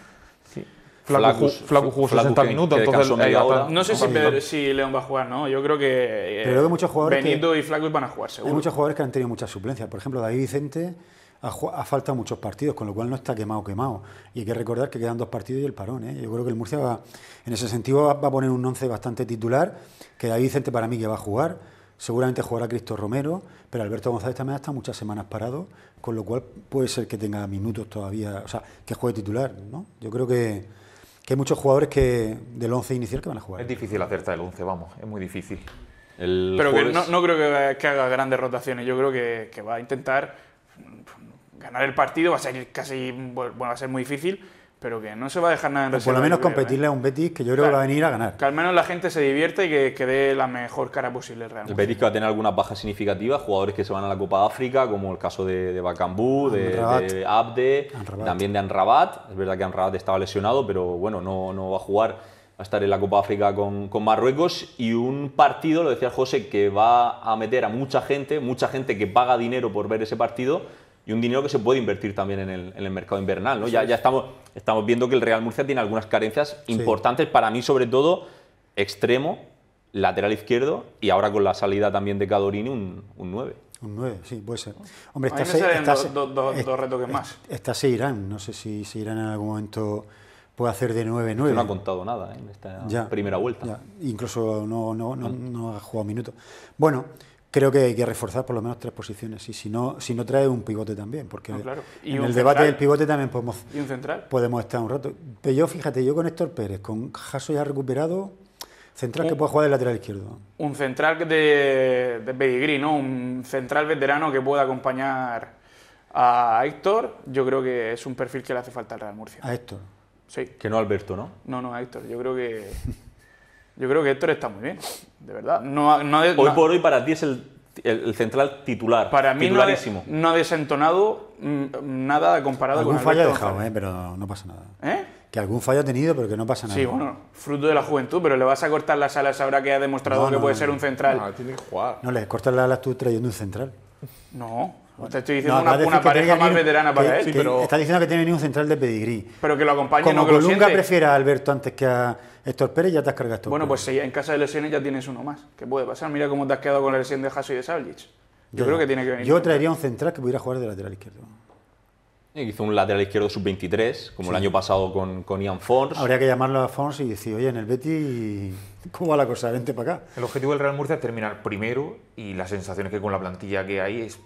Sí. Flaco jugó 60 minutos, entonces no sé si León va a jugar, ¿no? Yo creo que muchos jugadores Benito y Flaco van a jugar, seguro. Hay muchos jugadores que han tenido muchas suplencias. Por ejemplo, David Vicente ha faltado muchos partidos, con lo cual no está quemado. Y hay que recordar que quedan 2 partidos y el parón, ¿eh? Yo creo que el Murcia en ese sentido va a poner un 11 bastante titular, que David Vicente para mí que va a jugar. Seguramente jugará Cristo Romero, pero Alberto González también ha estado muchas semanas parado, con lo cual puede ser que tenga minutos todavía, o sea, que juegue titular, ¿no? Yo creo que hay muchos jugadores del 11 inicial que van a jugar. Es difícil acertar el 11, vamos, es muy difícil. Pero jueves... que no creo que haga grandes rotaciones, yo creo que va a intentar ganar el partido, va a ser va a ser muy difícil, pero que no se va a dejar nada en reserva. Por lo menos competirle a un Betis que yo creo que va a venir a ganar. Que al menos la gente se divierta y que dé la mejor cara posible realmente. El Betis que va a tener algunas bajas significativas, jugadores que se van a la Copa África, como el caso de Bakambu, de Abde, también de Amrabat. Es verdad que Amrabat estaba lesionado, pero bueno, no va a jugar, va a estar en la Copa África con Marruecos. Y un partido, lo decía José, que va a meter a mucha gente que paga dinero por ver ese partido, y un dinero que se puede invertir también en el mercado invernal, ¿no? Ya estamos viendo que el Real Murcia tiene algunas carencias importantes, para mí sobre todo extremo, lateral izquierdo, y ahora con la salida también de Cadorini un 9. Un 9, sí, puede ser. Hombre, a mí me salen dos retoques más. Está Seirán, no sé si Seirán en algún momento puede hacer de 9-9. No ha contado nada en esta primera vuelta. Ya. Incluso no ha jugado minutos. Bueno, creo que hay que reforzar por lo menos 3 posiciones, y si no trae un pivote también, porque ¿Y en el debate del pivote también ¿Y un central? podemos estar un rato. Pero yo, fíjate, yo con Héctor Pérez, con Jasso ya recuperado, central que pueda jugar de lateral izquierdo. Un central de pedigrí, ¿no? Un central veterano que pueda acompañar A Héctor, yo creo que es un perfil que le hace falta al Real Murcia. A Héctor. Sí. Que no Alberto, ¿no? No, a Héctor. Yo creo que Héctor está muy bien, de verdad. Hoy por hoy para ti es el central titular. Para mí titularísimo. no ha desentonado nada comparado Algún con fallo ha Alberto dejado, González. pero no pasa nada. ¿Eh? Que algún fallo ha tenido, pero que no pasa nada. Sí, bueno, fruto de la juventud, pero le vas a cortar las alas ahora que ha demostrado que puede ser un central. Tiene que jugar. No, le cortas las alas tú trayendo un central. No, te estoy diciendo acabas de una decir que pareja tiene más que- veterana para él. sí, pero- Está diciendo que tiene que venir un central de pedigrí. Pero que lo acompañe, Como no que lo Colunga siente. prefiera a Alberto antes que a Héctor Pérez, ya te has cargado esto. Bueno, pues si en caso de lesiones ya tienes uno más. ¿Qué puede pasar? Mira cómo te has quedado con la lesión de Hasso y de Savljic. Yo creo que tiene que venir. Yo traería un central que pudiera jugar de lateral izquierdo. Hizo un lateral izquierdo sub-23, como el año pasado con Ian Fons. Habría que llamarlo a Fons y decir, oye, en el Betis, ¿cómo va la cosa? Vente para acá. El objetivo del Real Murcia es terminar primero y las sensaciones que con la plantilla que hay es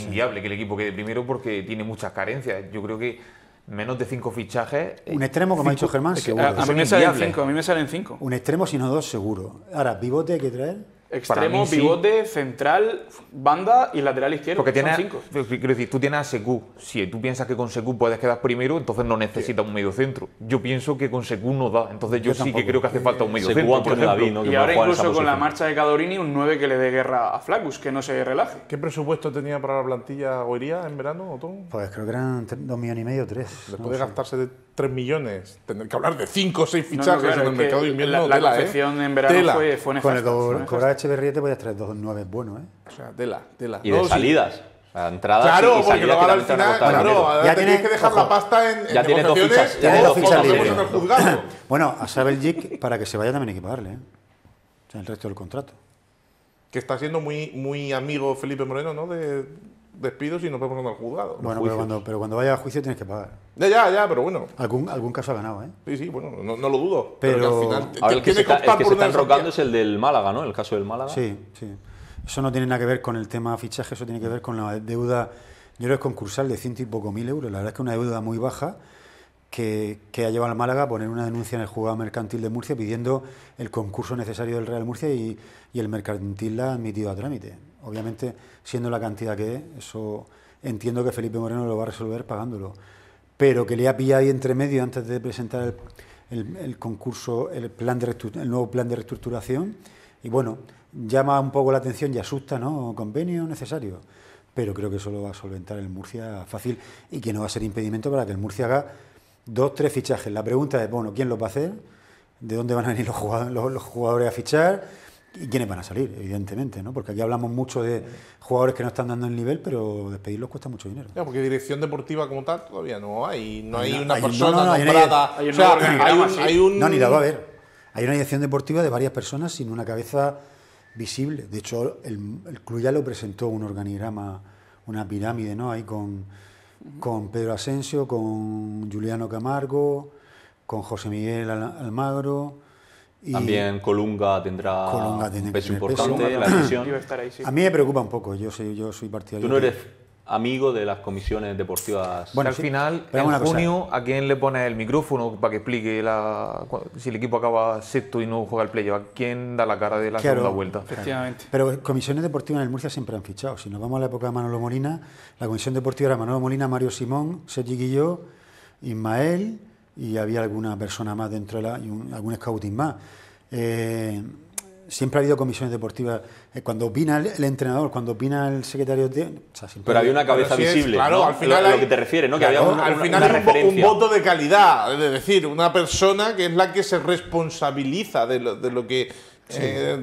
inviable que el equipo quede primero porque tiene muchas carencias. Yo creo que menos de 5 fichajes... Un extremo, como ha dicho Germán, seguro. A mí son me salen inviables. 5, a mí me salen 5. Un extremo, sino dos, seguro. Ahora, pivote hay que traer. Extremo, mí sí. pivote, central, banda y lateral izquierdo. Porque son tienes, 5. quiero decir, tú tienes a Sekou. Si tú piensas que con Sekou puedes quedar primero, entonces no necesitas un medio centro. Yo pienso que con Sekou no da. Entonces yo sí tampoco. que creo que hace falta un medio Sekou, centro, por Antonio ejemplo. David, ¿no? Que Y puede ahora jugar en esa incluso con la posición. marcha de Cadorini, un 9 que le dé guerra a Flaccus, que no se relaje. ¿Qué presupuesto tenía para la plantilla Goiría en verano, Otón? Pues creo que eran 2,5 millones, 3. Después de gastarse de 3 millones, tener que hablar de 5 o 6 No, fichajes claro, en el es mercado que de invierno. la tela, confección en verano Tela. fue Con nefasta. el fue nefasta. Cobra Echeverriete podías traer 2 9 buenos, ¿eh? O sea, tela. Y de No, sí. salidas. O sea, entradas Claro, y porque salidas luego que al también te van a final, costar claro, dinero. ahora Ya tenéis tiene- que dejar ojo, la pasta en ya tiene dos negociaciones fichas- ya o tiene dos os fichas vemos en libres. el juzgado. Bueno, a Sabeljic, para que se vaya también hay que pagarle, ¿eh? O sea, el resto del contrato. Que está siendo muy amigo Felipe Moreno, ¿no? De despidos y nos vemos en el juzgado. Bueno, juicios. pero cuando vaya a juicio tienes que pagar. Ya, pero bueno. Algún caso ha ganado, ¿eh? Sí, bueno, no lo dudo. Pero- que al final Ahora el que se tiene está, optar el que por se está una enrocando es desafía. el del Málaga, ¿no? El caso del Málaga. Sí. Eso no tiene nada que ver con el tema fichaje, eso tiene que ver con la deuda, yo creo que es concursal de 100 y poco mil euros. La verdad es que es una deuda muy baja que ha llevado al Málaga a poner una denuncia en el juzgado mercantil de Murcia pidiendo el concurso necesario del Real Murcia y el mercantil la ha admitido a trámite. Obviamente, siendo la cantidad que es, eso entiendo que Felipe Moreno lo va a resolver pagándolo. Pero que le ha pillado ahí entre medio antes de presentar el concurso, el nuevo plan de reestructuración. Y bueno, llama un poco la atención y asusta, ¿no? Convenio necesario. Pero creo que eso lo va a solventar el Murcia fácil y que no va a ser impedimento para que el Murcia haga 2, 3 fichajes. La pregunta es, bueno, ¿quién los va a hacer? ¿De dónde van a venir los jugadores a fichar? ¿Y quiénes van a salir? Evidentemente, ¿no? Porque aquí hablamos mucho de jugadores que no están dando el nivel, pero despedirlos cuesta mucho dinero. Ya, porque dirección deportiva como tal todavía no hay. No hay Hay una una- persona no, hay una- nombrada. hay un O sea, nuevo organigrama, sí. hay un... No, ni la va a haber. Hay una dirección deportiva de varias personas sin una cabeza visible. De hecho, el club ya lo presentó un organigrama, una pirámide, ¿no? Ahí con Pedro Asensio, con Juliano Camargo, con José Miguel Almagro. Y También Colunga tendrá Colunga tiene un que peso tener importante peso. en la decisión. Iba a estar ahí, sí. a mí me preocupa un poco. Yo soy partidario. Tú no eres amigo de las comisiones deportivas. Bueno, Al sí, final, pero en una cosa. junio, ¿a quién le pones el micrófono para que explique si el equipo acaba sexto y no juega el playoff? ¿A quién da la cara de la Claro. segunda vuelta? Efectivamente. Pero comisiones deportivas en el Murcia siempre han fichado. Si nos vamos a la época de Manolo Molina, la comisión deportiva era Manolo Molina, Mario Simón, Sergi Guilló, Ismael y había alguna persona más dentro de algún scouting más. Siempre ha habido comisiones deportivas. Cuando opina el entrenador, cuando opina el secretario de... o sea, siempre Pero había una cabeza Pero sí es, visible, claro, ¿no? al final lo hay- que te refieres, ¿no? Que Claro, había al final una hay un referencia. voto de calidad, es decir, una persona que es la que se responsabiliza de lo que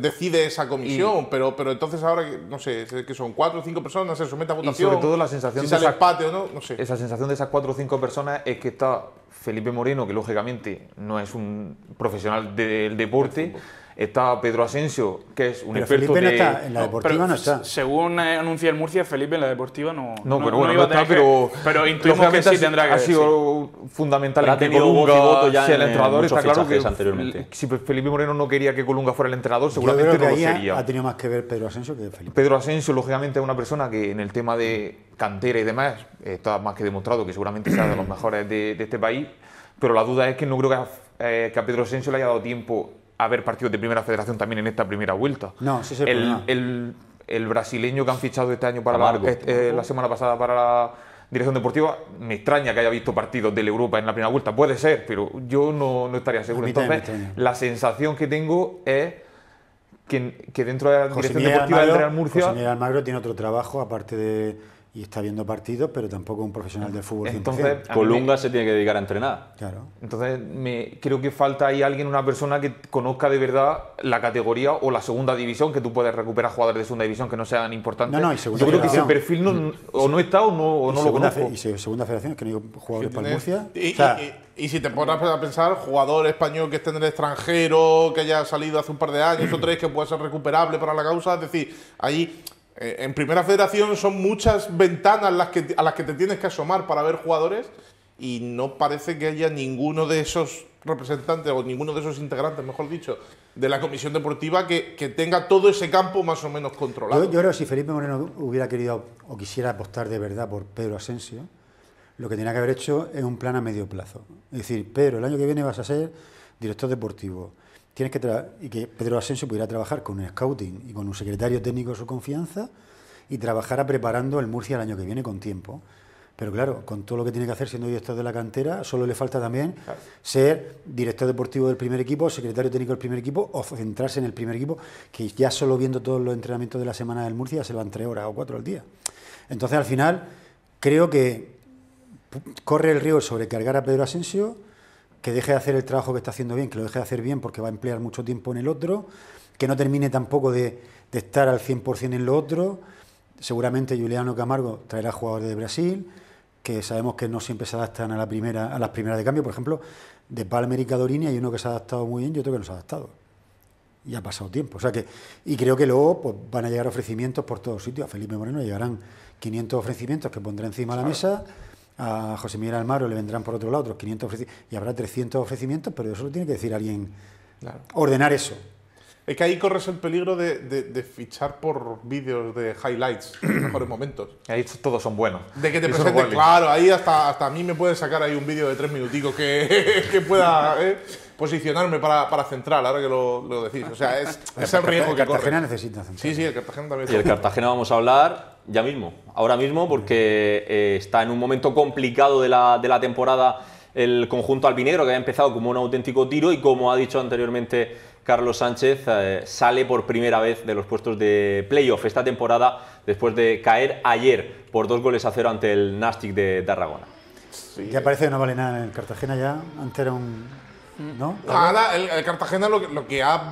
decide esa comisión, pero entonces ahora, no sé, que son 4 o 5 personas, se somete a votación, sobre todo la sensación si de sale esa- empate o no sé. Esa sensación de esas 4 o 5 personas es que está Felipe Moreno, que lógicamente no es un profesional del deporte. Está Pedro Asensio, que es un Pero experto Felipe no de... está, en la deportiva no está. Según anuncia el Murcia, Felipe en la deportiva no. No, pero bueno, iba no a está, tener que- pero intuimos que lógicamente sí tendrá que ha ver, sido fundamental Pero en ha que tenido voz y Colunga voto ya sea el en entrenador. muchos Está claro que fichajes anteriormente. si Felipe Moreno no quería que Colunga fuera el entrenador, Yo seguramente creo que no lo ahí sería. ha tenido más que ver Pedro Asensio que Felipe. Pedro Asensio, lógicamente, es una persona que en el tema de cantera y demás está más que demostrado que seguramente sea de los mejores de este país, pero la duda es que no creo que a Pedro Asensio le haya dado tiempo a ver partidos de primera federación también en esta primera vuelta. No, ese es el problema. El el brasileño que han fichado este año para Camargo. la semana pasada para la dirección deportiva, me extraña que haya visto partidos del Europa en la primera vuelta. Puede ser, pero yo no estaría seguro. A mí también Entonces, me extraña. la sensación que tengo es que dentro de la José dirección Miguel deportiva del Real José Murcia... Miguel Almagro tiene otro trabajo, aparte de... Y está viendo partidos, pero tampoco un profesional del fútbol 100%. Entonces, a mí Colunga se tiene que dedicar a entrenar. Claro. Entonces, creo que falta ahí alguien, una persona que conozca de verdad la categoría o la segunda división, que tú puedes recuperar jugadores de segunda división que no sean importantes. No, y segunda yo creo que ese federación. perfil o no está o no lo conozco. Y segunda federación, es que no hay jugadores para el Murcia. Y, O sea, y si te pones a pensar, jugador español que esté en el extranjero, que haya salido hace un par de años o 3, que pueda ser recuperable para la causa, es decir, ahí en primera federación son muchas ventanas a las que te tienes que asomar para ver jugadores y no parece que haya ninguno de esos representantes o ninguno de esos integrantes, mejor dicho, de la comisión deportiva que tenga todo ese campo más o menos controlado. yo creo que si Felipe Moreno hubiera querido o quisiera apostar de verdad por Pedro Asensio, lo que tenía que haber hecho es un plan a medio plazo. Es decir, Pedro, el año que viene vas a ser director deportivo. Tienes y que Pedro Asensio pudiera trabajar con un scouting y con un secretario técnico de su confianza y trabajara preparando el Murcia el año que viene con tiempo. Pero claro, con todo lo que tiene que hacer siendo director de la cantera, solo le falta también ser director deportivo del primer equipo, secretario técnico del primer equipo o centrarse en el primer equipo, que ya solo viendo todos los entrenamientos de la semana del Murcia se van 3 horas o 4 al día. Entonces, al final, creo que corre el riesgo de sobrecargar a Pedro Asensio, que deje de hacer el trabajo que está haciendo bien, que lo deje de hacer bien porque va a emplear mucho tiempo en el otro, que no termine tampoco de estar al 100% en lo otro. Seguramente Juliano Camargo traerá jugadores de Brasil, que sabemos que no siempre se adaptan a las primeras de cambio. Por ejemplo, de Palmer y Cadorini hay uno que se ha adaptado muy bien y otro que no se ha adaptado. Y ha pasado tiempo. O sea que, y creo que luego pues, van a llegar ofrecimientos por todos sitios. A Felipe Moreno llegarán 500 ofrecimientos que pondrá encima de la mesa. A José Miguel Almagro le vendrán por otro lado otros 500 ofrecimientos y habrá 300 ofrecimientos, pero eso lo tiene que decir alguien, ordenar eso. Es que ahí corres el peligro de fichar por vídeos de highlights, los mejores momentos. Ahí todos son buenos. De que te Eso presente, no vale. claro, ahí hasta a mí me pueden sacar ahí un vídeo de 3 minuticos que pueda posicionarme para central, ahora que lo decís. O sea, es el riesgo que Cartagena corre. necesita central. Sí, el Cartagena también. Y el Cartagena vamos a hablar ya mismo, ahora mismo, porque está en un momento complicado de la temporada el conjunto albinegro, que ha empezado como un auténtico tiro y, como ha dicho anteriormente Carlos Sánchez, sale por primera vez de los puestos de playoff esta temporada después de caer ayer por 2-0 ante el Nastic de Tarragona. Sí. Ya parece que no vale nada en el Cartagena ya. Antes era un... ¿no? Nada, el Cartagena lo que ha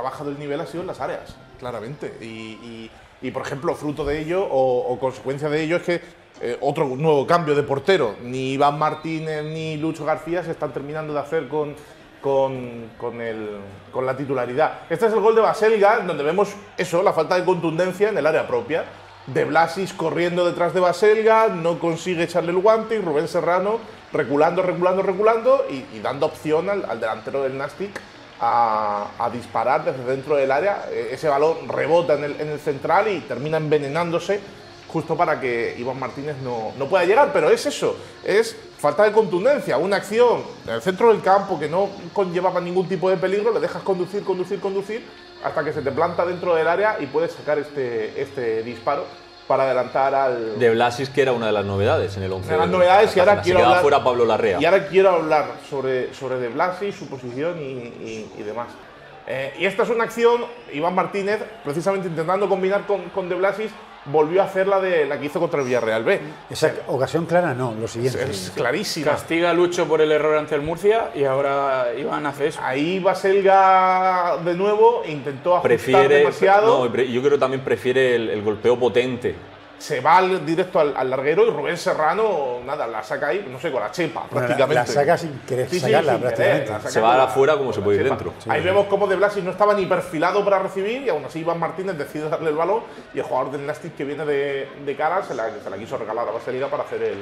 bajado el nivel ha sido en las áreas, claramente. Y por ejemplo, fruto de ello o consecuencia de ello es que otro nuevo cambio de portero. Ni Iván Martínez ni Lucho García se están terminando de hacer con la titularidad. Este es el gol de Baselga, donde vemos eso, la falta de contundencia en el área propia. De Blasis corriendo detrás de Baselga, no consigue echarle el guante, y Rubén Serrano reculando y dando opción al delantero del Nastic a disparar desde dentro del área. Ese balón rebota en el central y termina envenenándose justo para que Iván Martínez no pueda llegar. Pero es eso, es falta de contundencia, una acción en el centro del campo que no conllevaba ningún tipo de peligro, le dejas conducir hasta que se te planta dentro del área y puedes sacar este disparo para adelantar al... De Blasis, que era una de las novedades en el 11. De las novedades, y ahora quiero hablar... fuera Pablo Larrea. Y ahora quiero hablar sobre De Blasis, su posición y demás. Y esta es una acción, Iván Martínez, precisamente intentando combinar con De Blasis, volvió a hacer la que hizo contra el Villarreal B. Esa ocasión clara no, lo siguiente. Es clarísima. Castiga a Lucho por el error ante el Murcia y ahora Iván hace eso. Ahí Baselga de nuevo intentó ajustar demasiado. No, yo creo que también prefiere el golpeo potente. Se va directo al larguero y Rubén Serrano, nada, la saca ahí, no sé, con la chepa, Bueno, prácticamente. la saca sin querer sacarla, sin prácticamente. querer, la saca Se va con afuera como con se la puede ir chepa. dentro. Ahí vemos cómo De Blasis no estaba ni perfilado para recibir y aún así Iván Martínez decide darle el balón y el jugador del Nastic que viene de cara se la quiso regalar a Baselga para hacer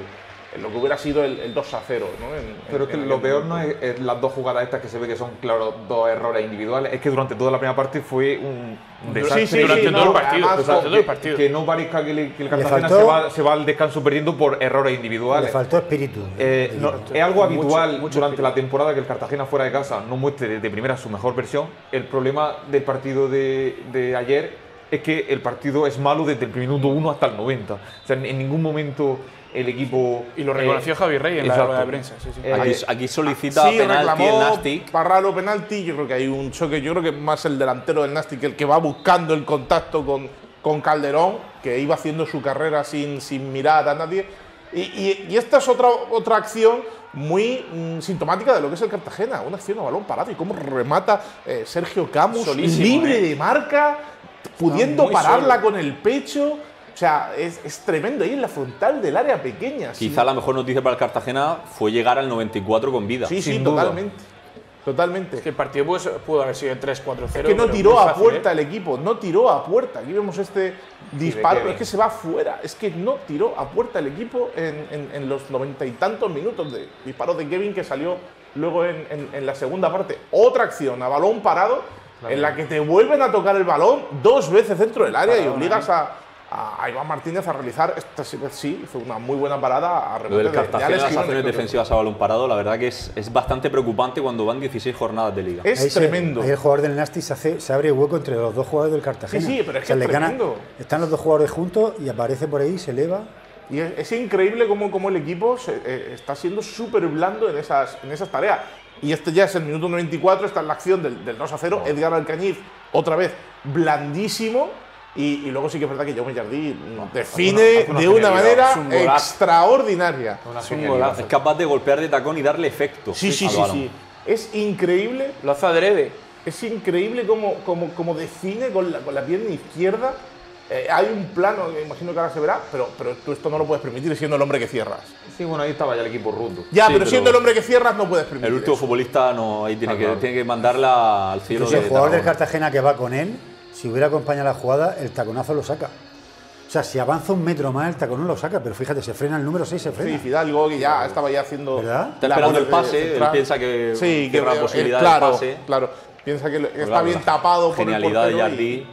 lo que hubiera sido el 2-0. ¿no? Pero que lo peor no es las dos jugadas estas que se ve que son, claro, dos errores individuales. Es que durante toda la primera parte fue un desastre. durante todo el partido. además, Durante todo el partido. Que no parezca que el Cartagena faltó- se va al descanso perdiendo por errores Le individuales. faltó espíritu. Es algo habitual mucho durante la temporada que el Cartagena fuera de casa no muestre de primera su mejor versión. El problema del partido de ayer es que el partido es malo desde el minuto 1 hasta el 90. O sea, en ningún momento el equipo... Y lo reconoció Javi Rey en la rueda de prensa. Sí, sí. Aquí solicita penalti el Nastic. Parralo penalti, yo creo que hay un choque, yo creo que más el delantero del Nastic el que va buscando el contacto con Calderón, que iba haciendo su carrera sin mirar a nadie. Y esta es otra acción muy sintomática de lo que es el Cartagena, una acción a balón parado y cómo remata Sergio Camus, solísimo, libre de marca, pudiendo pararla con el pecho. O sea, es tremendo ahí en la frontal del área pequeña. Quizá la mejor noticia para el Cartagena fue llegar al 94 con vida. Sí, sin duda. Totalmente. Es que el partido pudo haber sido 3-4-0. Es que no tiró a puerta el equipo, no tiró a puerta. Aquí vemos este disparo, pero es que se va fuera. Es que no tiró a puerta el equipo en los 90 y tantos minutos de disparo de Kevin que salió luego en la segunda parte. Otra acción a balón parado en la que te vuelven a tocar el balón 2 veces dentro del área y obligas a Iván Martínez a realizar, sí, fue una muy buena parada. Lo del Cartagena, las acciones defensivas a balón parado, la verdad que es bastante preocupante cuando van 16 jornadas de liga. Es tremendo. Ahí el jugador del Nastic se abre hueco entre los 2 jugadores del Cartagena. Sí, pero es que es tremendo. Están los 2 jugadores juntos y aparece por ahí, se eleva. Y es increíble cómo el equipo está siendo súper blando en esas tareas. Y este ya es el minuto 94, está en la acción del 2-0. Edgar Alcañiz, otra vez, blandísimo. Y luego sí que es verdad que Jaume Jardí define de una manera extraordinaria. Es capaz de golpear de tacón y darle efecto. Sí. Es increíble. Lo hace adrede. Es increíble cómo define con la pierna izquierda. Hay un plano, me imagino que ahora se verá, pero tú esto no lo puedes permitir siendo el hombre que cierras. Sí, bueno, ahí estaba ya el equipo roto. Ya, pero siendo el hombre que cierras no puedes permitir. El último futbolista ahí tiene que mandarla al cielo. El jugador del Cartagena que va con él, si hubiera acompañado la jugada, el taconazo lo saca. O sea, si avanza un metro más, el tacón lo saca, pero fíjate, se frena el número 6, se frena. Sí, Fidalgo, que ya estaba ya haciendo... ¿Verdad? Está esperando el pase, él piensa que tiene la posibilidad del pase. Claro, piensa que está bien tapado por genialidad de Jardí.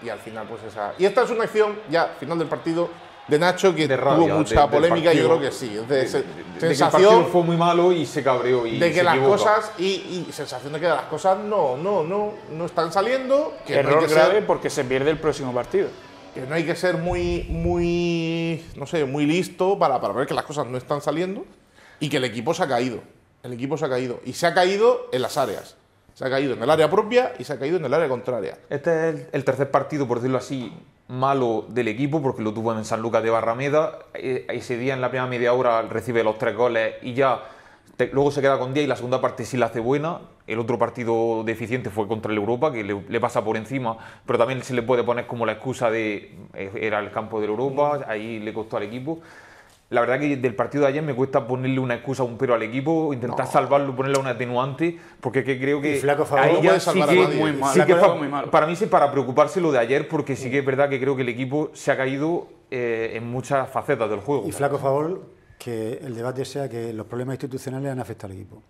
Y al final, pues esa... Y esta es una acción, ya, final del partido, de Nacho, que rabia, tuvo mucha polémica, yo creo que sí. De que el partido fue muy malo y se cabreó y de que se las equivoca. cosas y sensación de que las cosas no están saliendo, que error no hay que grave porque se pierde el próximo partido. Que no hay que ser muy no sé, muy listo para ver que las cosas no están saliendo y que el equipo se ha caído. El equipo se ha caído y se ha caído en las áreas. Se ha caído en el área propia y se ha caído en el área contraria. Este es el tercer partido, por decirlo así, malo del equipo, porque lo tuvo en Sanlúcar de Barrameda. Ese día, en la primera media hora, recibe los 3 goles y ya luego se queda con 10 y la segunda parte sí la hace buena. El otro partido deficiente fue contra el Europa, que le pasa por encima, pero también se le puede poner como la excusa de era el campo del Europa, ahí le costó al equipo. La verdad que del partido de ayer me cuesta ponerle una excusa, un pero al equipo, intentar salvarlo, ponerle una atenuante, porque creo que Flaco Favor ahí no ya puede sí salvar a que, nadie. Muy mal, sí que muy malo. para mí sí para preocuparse lo de ayer, porque sí que es verdad que creo que el equipo se ha caído en muchas facetas del juego. Y flaco favor que el debate sea que los problemas institucionales han afectado al equipo.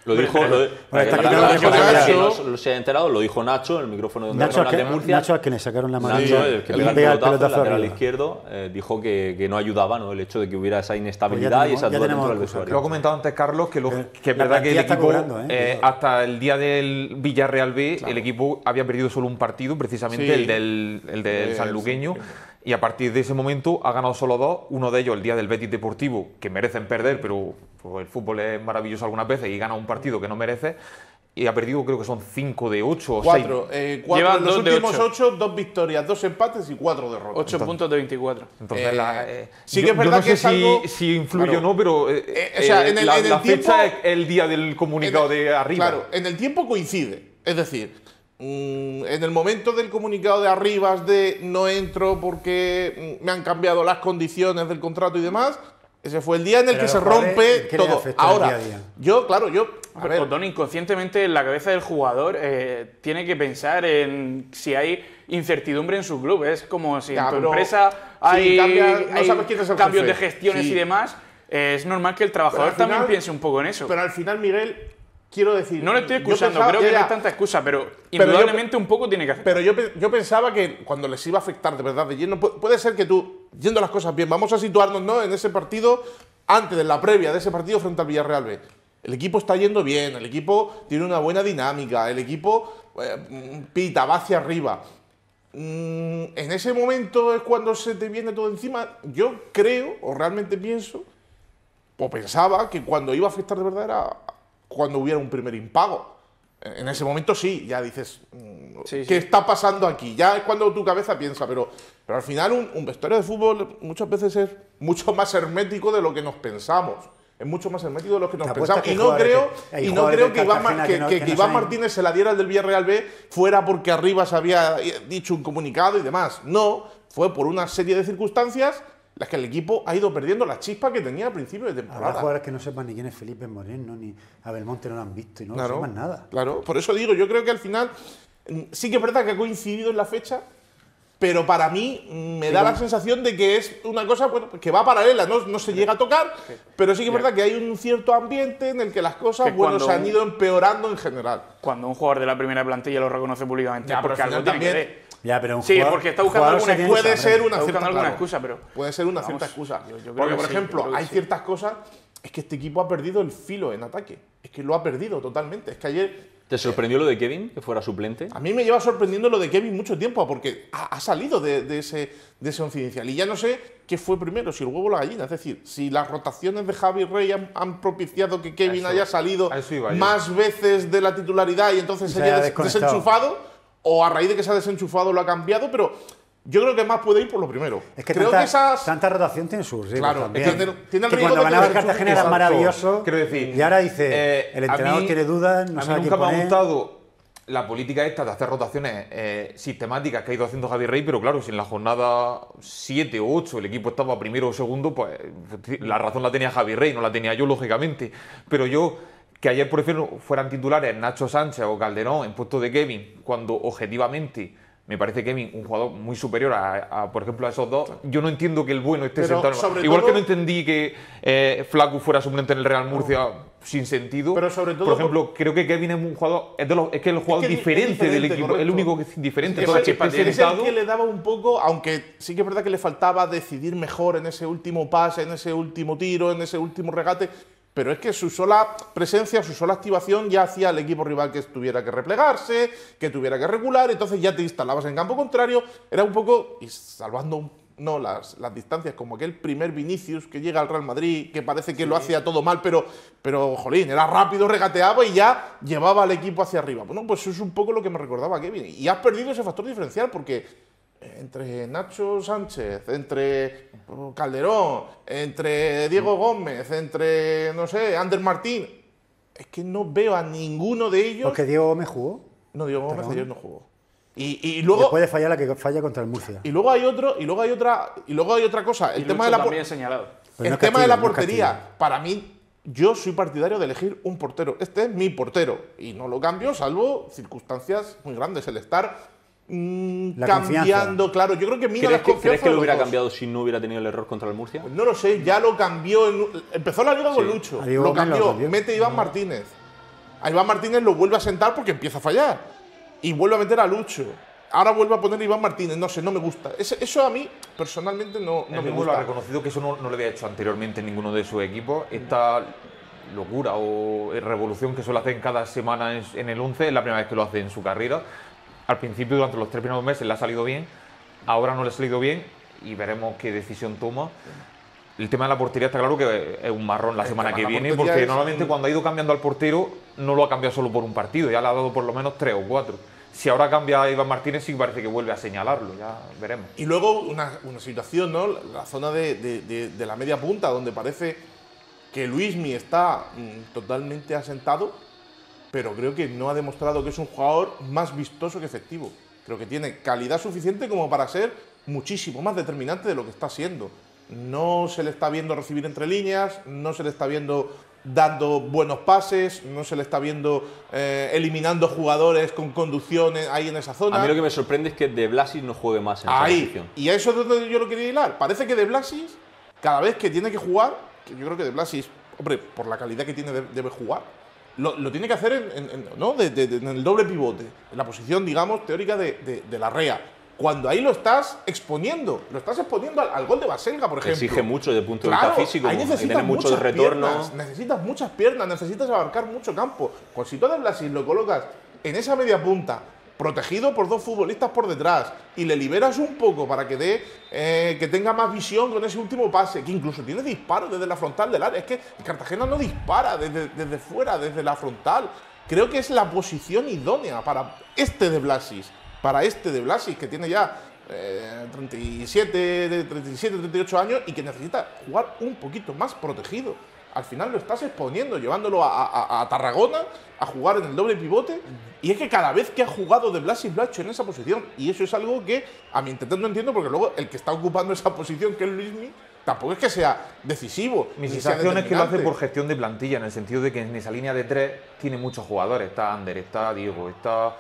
Lo dijo, no se ha enterado, lo dijo Nacho en el micrófono de Nacho, de Murcia. Nacho al que le sacaron la mano. Nacho, el que pega el pelotazo, el lateral arriba. izquierdo, dijo que no ayudaba, ¿no? El hecho de que hubiera esa inestabilidad y esa duda dentro del vestuario. Lo ha comentado antes Carlos, que es verdad que el equipo, hasta el día del Villarreal B, el equipo había perdido solo un partido, precisamente el del sanluqueño. Y a partir de ese momento ha ganado solo 2, uno de ellos el día del Betis Deportivo, que merecen perder, pero pues, el fútbol es maravilloso algunas veces y gana un partido que no merece. Y ha perdido, creo que son 5 de 8 o 6. 4 en los últimos 8, 2 victorias, 2 empates y 4 derrotas. 8 puntos de 24. Entonces, sí que es verdad yo no sé que es algo, si influye o no, pero o sea, en el la tiempo, fecha es el día del comunicado de arriba. Claro, en el tiempo coincide. Es decir, en el momento del comunicado de Arribas de no entro porque me han cambiado las condiciones del contrato y demás, ese fue el día en el que se rompe todo. Ahora, yo, Otón, inconscientemente en la cabeza del jugador tiene que pensar en si hay incertidumbre en su club. Es como si en tu empresa hay cambios de gestiones y demás. Es normal que el trabajador también piense un poco en eso. Pero al final, Miguel, quiero decir... No le estoy excusando, creo que no hay tanta excusa, pero indudablemente un poco tiene que hacer. Pero yo pensaba que cuando les iba a afectar de verdad de lleno, puede ser que tú, yendo las cosas bien, vamos a situarnos, ¿no?, en ese partido, antes de la previa de ese partido frente al Villarreal B. El equipo está yendo bien, el equipo tiene una buena dinámica, el equipo pita, va hacia arriba. en ese momento es cuando se te viene todo encima. Yo creo, o realmente pienso, o pensaba que cuando iba a afectar de verdad era cuando hubiera un primer impago. En ese momento sí, ya dices, ¿qué está pasando aquí? Ya es cuando tu cabeza piensa, pero al final un vestuario de fútbol muchas veces es mucho más hermético de lo que nos pensamos. Es mucho más hermético de lo que nos pensamos. Y no creo que Iván Martínez se la diera al del Villarreal B fuera porque arriba se había dicho un comunicado y demás. No, fue por una serie de circunstancias las que el equipo ha ido perdiendo la chispa que tenía a principio de temporada. Habrá jugadores que no sepan ni quién es Felipe Moreno, ni a Belmonte no lo han visto y no sepan nada. Claro, por eso digo, yo creo que al final sí que es verdad que ha coincidido en la fecha, pero para mí me da la sensación de que es una cosa que va paralela, no se llega a tocar, pero sí que es verdad que hay un cierto ambiente en el que las cosas se han ido empeorando en general. Cuando un jugador de la primera plantilla lo reconoce públicamente, porque algo tiene que ver. Ya, pero porque está buscando alguna excusa. Puede ser una cierta excusa, pero puede ser una cierta excusa. Porque, por ejemplo, hay ciertas cosas. Es que este equipo ha perdido el filo en ataque. Es que lo ha perdido totalmente. Es que ayer. ¿Te sorprendió lo de Kevin, que fuera suplente? A mí me lleva sorprendiendo lo de Kevin mucho tiempo, porque ha salido de ese once inicial. Y ya no sé qué fue primero, si el huevo o la gallina. Es decir, si las rotaciones de Javi Rey han propiciado que Kevin haya salido más veces de la titularidad y entonces se haya desenchufado. O a raíz de que se ha desenchufado lo ha cambiado, pero yo creo que más puede ir por lo primero. Es que tanta rotación tiene sus riesgos. Claro, también. Tiene el que riesgo cuando ganaba el Cartagena era maravilloso. Quiero decir, y ahora dice, el entrenador tiene dudas, no sabe qué poner. Nunca me ha gustado la política esta de hacer rotaciones sistemáticas que ha ido haciendo Javi Rey, pero claro, si en la jornada 7 o 8 el equipo estaba primero o segundo, pues la razón la tenía Javi Rey, no la tenía yo, lógicamente. Pero yo, que ayer, por ejemplo, fueran titulares Nacho Sánchez o Calderón en puesto de Kevin, cuando objetivamente me parece Kevin un jugador muy superior por ejemplo, a esos dos, yo no entiendo que el bueno esté sentado. Igual que no entendí que Flaco fuera suplente en el Real Murcia sin sentido. Pero sobre todo, por ejemplo, creo que Kevin es un jugador, es que el jugador diferente del equipo, correcto. El único que es diferente. Es el que le daba un poco, aunque sí que es verdad que le faltaba decidir mejor en ese último pase, en ese último tiro, en ese último regate. Pero es que su sola presencia, su sola activación ya hacía al equipo rival que tuviera que replegarse, que tuviera que recular, entonces ya te instalabas en campo contrario, era un poco, y salvando las distancias, como aquel primer Vinicius que llega al Real Madrid, que parece que lo hacía todo mal, pero jolín, era rápido, regateaba y ya llevaba al equipo hacia arriba. Bueno, pues eso es un poco lo que me recordaba a Kevin. Y has perdido ese factor diferencial porque entre Nacho Sánchez, entre Calderón, entre Diego Gómez, entre, no sé, Ander Martín, es que no veo a ninguno de ellos. ¿Porque Diego Gómez jugó? No, Diego Gómez ayer no jugó. Y luego después de fallar la que falla contra el Murcia. Y luego hay otra cosa, el tema de la el tema de la portería. Para mí, yo soy partidario de elegir un portero. Este es mi portero y no lo cambio salvo circunstancias muy grandes, el estar cambiando, claro, yo creo que mira las confianzas. ¿Crees que lo hubiera cambiado si no hubiera tenido el error contra el Murcia? Pues no lo sé, ya lo cambió. Empezó la liga con Lucho, lo cambió, mete a Iván Martínez. A Iván Martínez lo vuelve a sentar porque empieza a fallar. Y vuelve a meter a Lucho. Ahora vuelve a poner a Iván Martínez, no sé, no me gusta. Eso a mí, personalmente, no me gusta. Lo ha reconocido que eso no le había hecho anteriormente en ninguno de sus equipos. Esta locura o revolución que suele hacer cada semana en el 11 es la primera vez que lo hace en su carrera. Al principio, durante los 3 primeros meses, le ha salido bien, ahora no le ha salido bien y veremos qué decisión toma. El tema de la portería está claro que es un marrón la semana que viene, porque normalmente cuando ha ido cambiando al portero no lo ha cambiado solo por un partido, ya le ha dado por lo menos 3 o 4. Si ahora cambia a Iván Martínez, sí parece que vuelve a señalarlo, ya veremos. Y luego una situación, ¿no? La zona de la media punta, donde parece que Luismi está totalmente asentado, pero creo que no ha demostrado que es un jugador más vistoso que efectivo. Creo que tiene calidad suficiente como para ser muchísimo más determinante de lo que está siendo. No se le está viendo recibir entre líneas, no se le está viendo dando buenos pases, no se le está viendo eliminando jugadores con conducciones ahí en esa zona. A mí lo que me sorprende es que De Blasis no juegue más en esa posición. Y a eso es donde yo lo quería hilar. Parece que De Blasis, cada vez que tiene que jugar, que yo creo que De Blasis, hombre, por la calidad que tiene, debe jugar. Lo tiene que hacer en el doble pivote, en la posición, digamos, teórica de la Rea. Cuando ahí lo estás exponiendo al gol de Baselga, por ejemplo. Exige mucho de punto de vista físico, tiene mucho de retorno. Necesitas muchas piernas, necesitas abarcar mucho campo. Pues si tú a De Blasis lo colocas en esa media punta, protegido por dos futbolistas por detrás, y le liberas un poco para que que tenga más visión con ese último pase, que incluso tiene disparos desde la frontal del área. Es que el Cartagena no dispara desde fuera, desde la frontal. Creo que es la posición idónea para este de Blasis, que tiene ya 37, 38 años y que necesita jugar un poquito más protegido. Al final lo estás exponiendo, llevándolo a Tarragona a jugar en el doble pivote, y es que cada vez que ha jugado de Blasis lo ha hecho en esa posición, y eso es algo que a mi entender no entiendo, porque luego el que está ocupando esa posición, que es Luismi, tampoco es que sea decisivo. Mi sensación es que lo hace por gestión de plantilla, en el sentido de que en esa línea de 3 tiene muchos jugadores. Está Ander, está Diego, está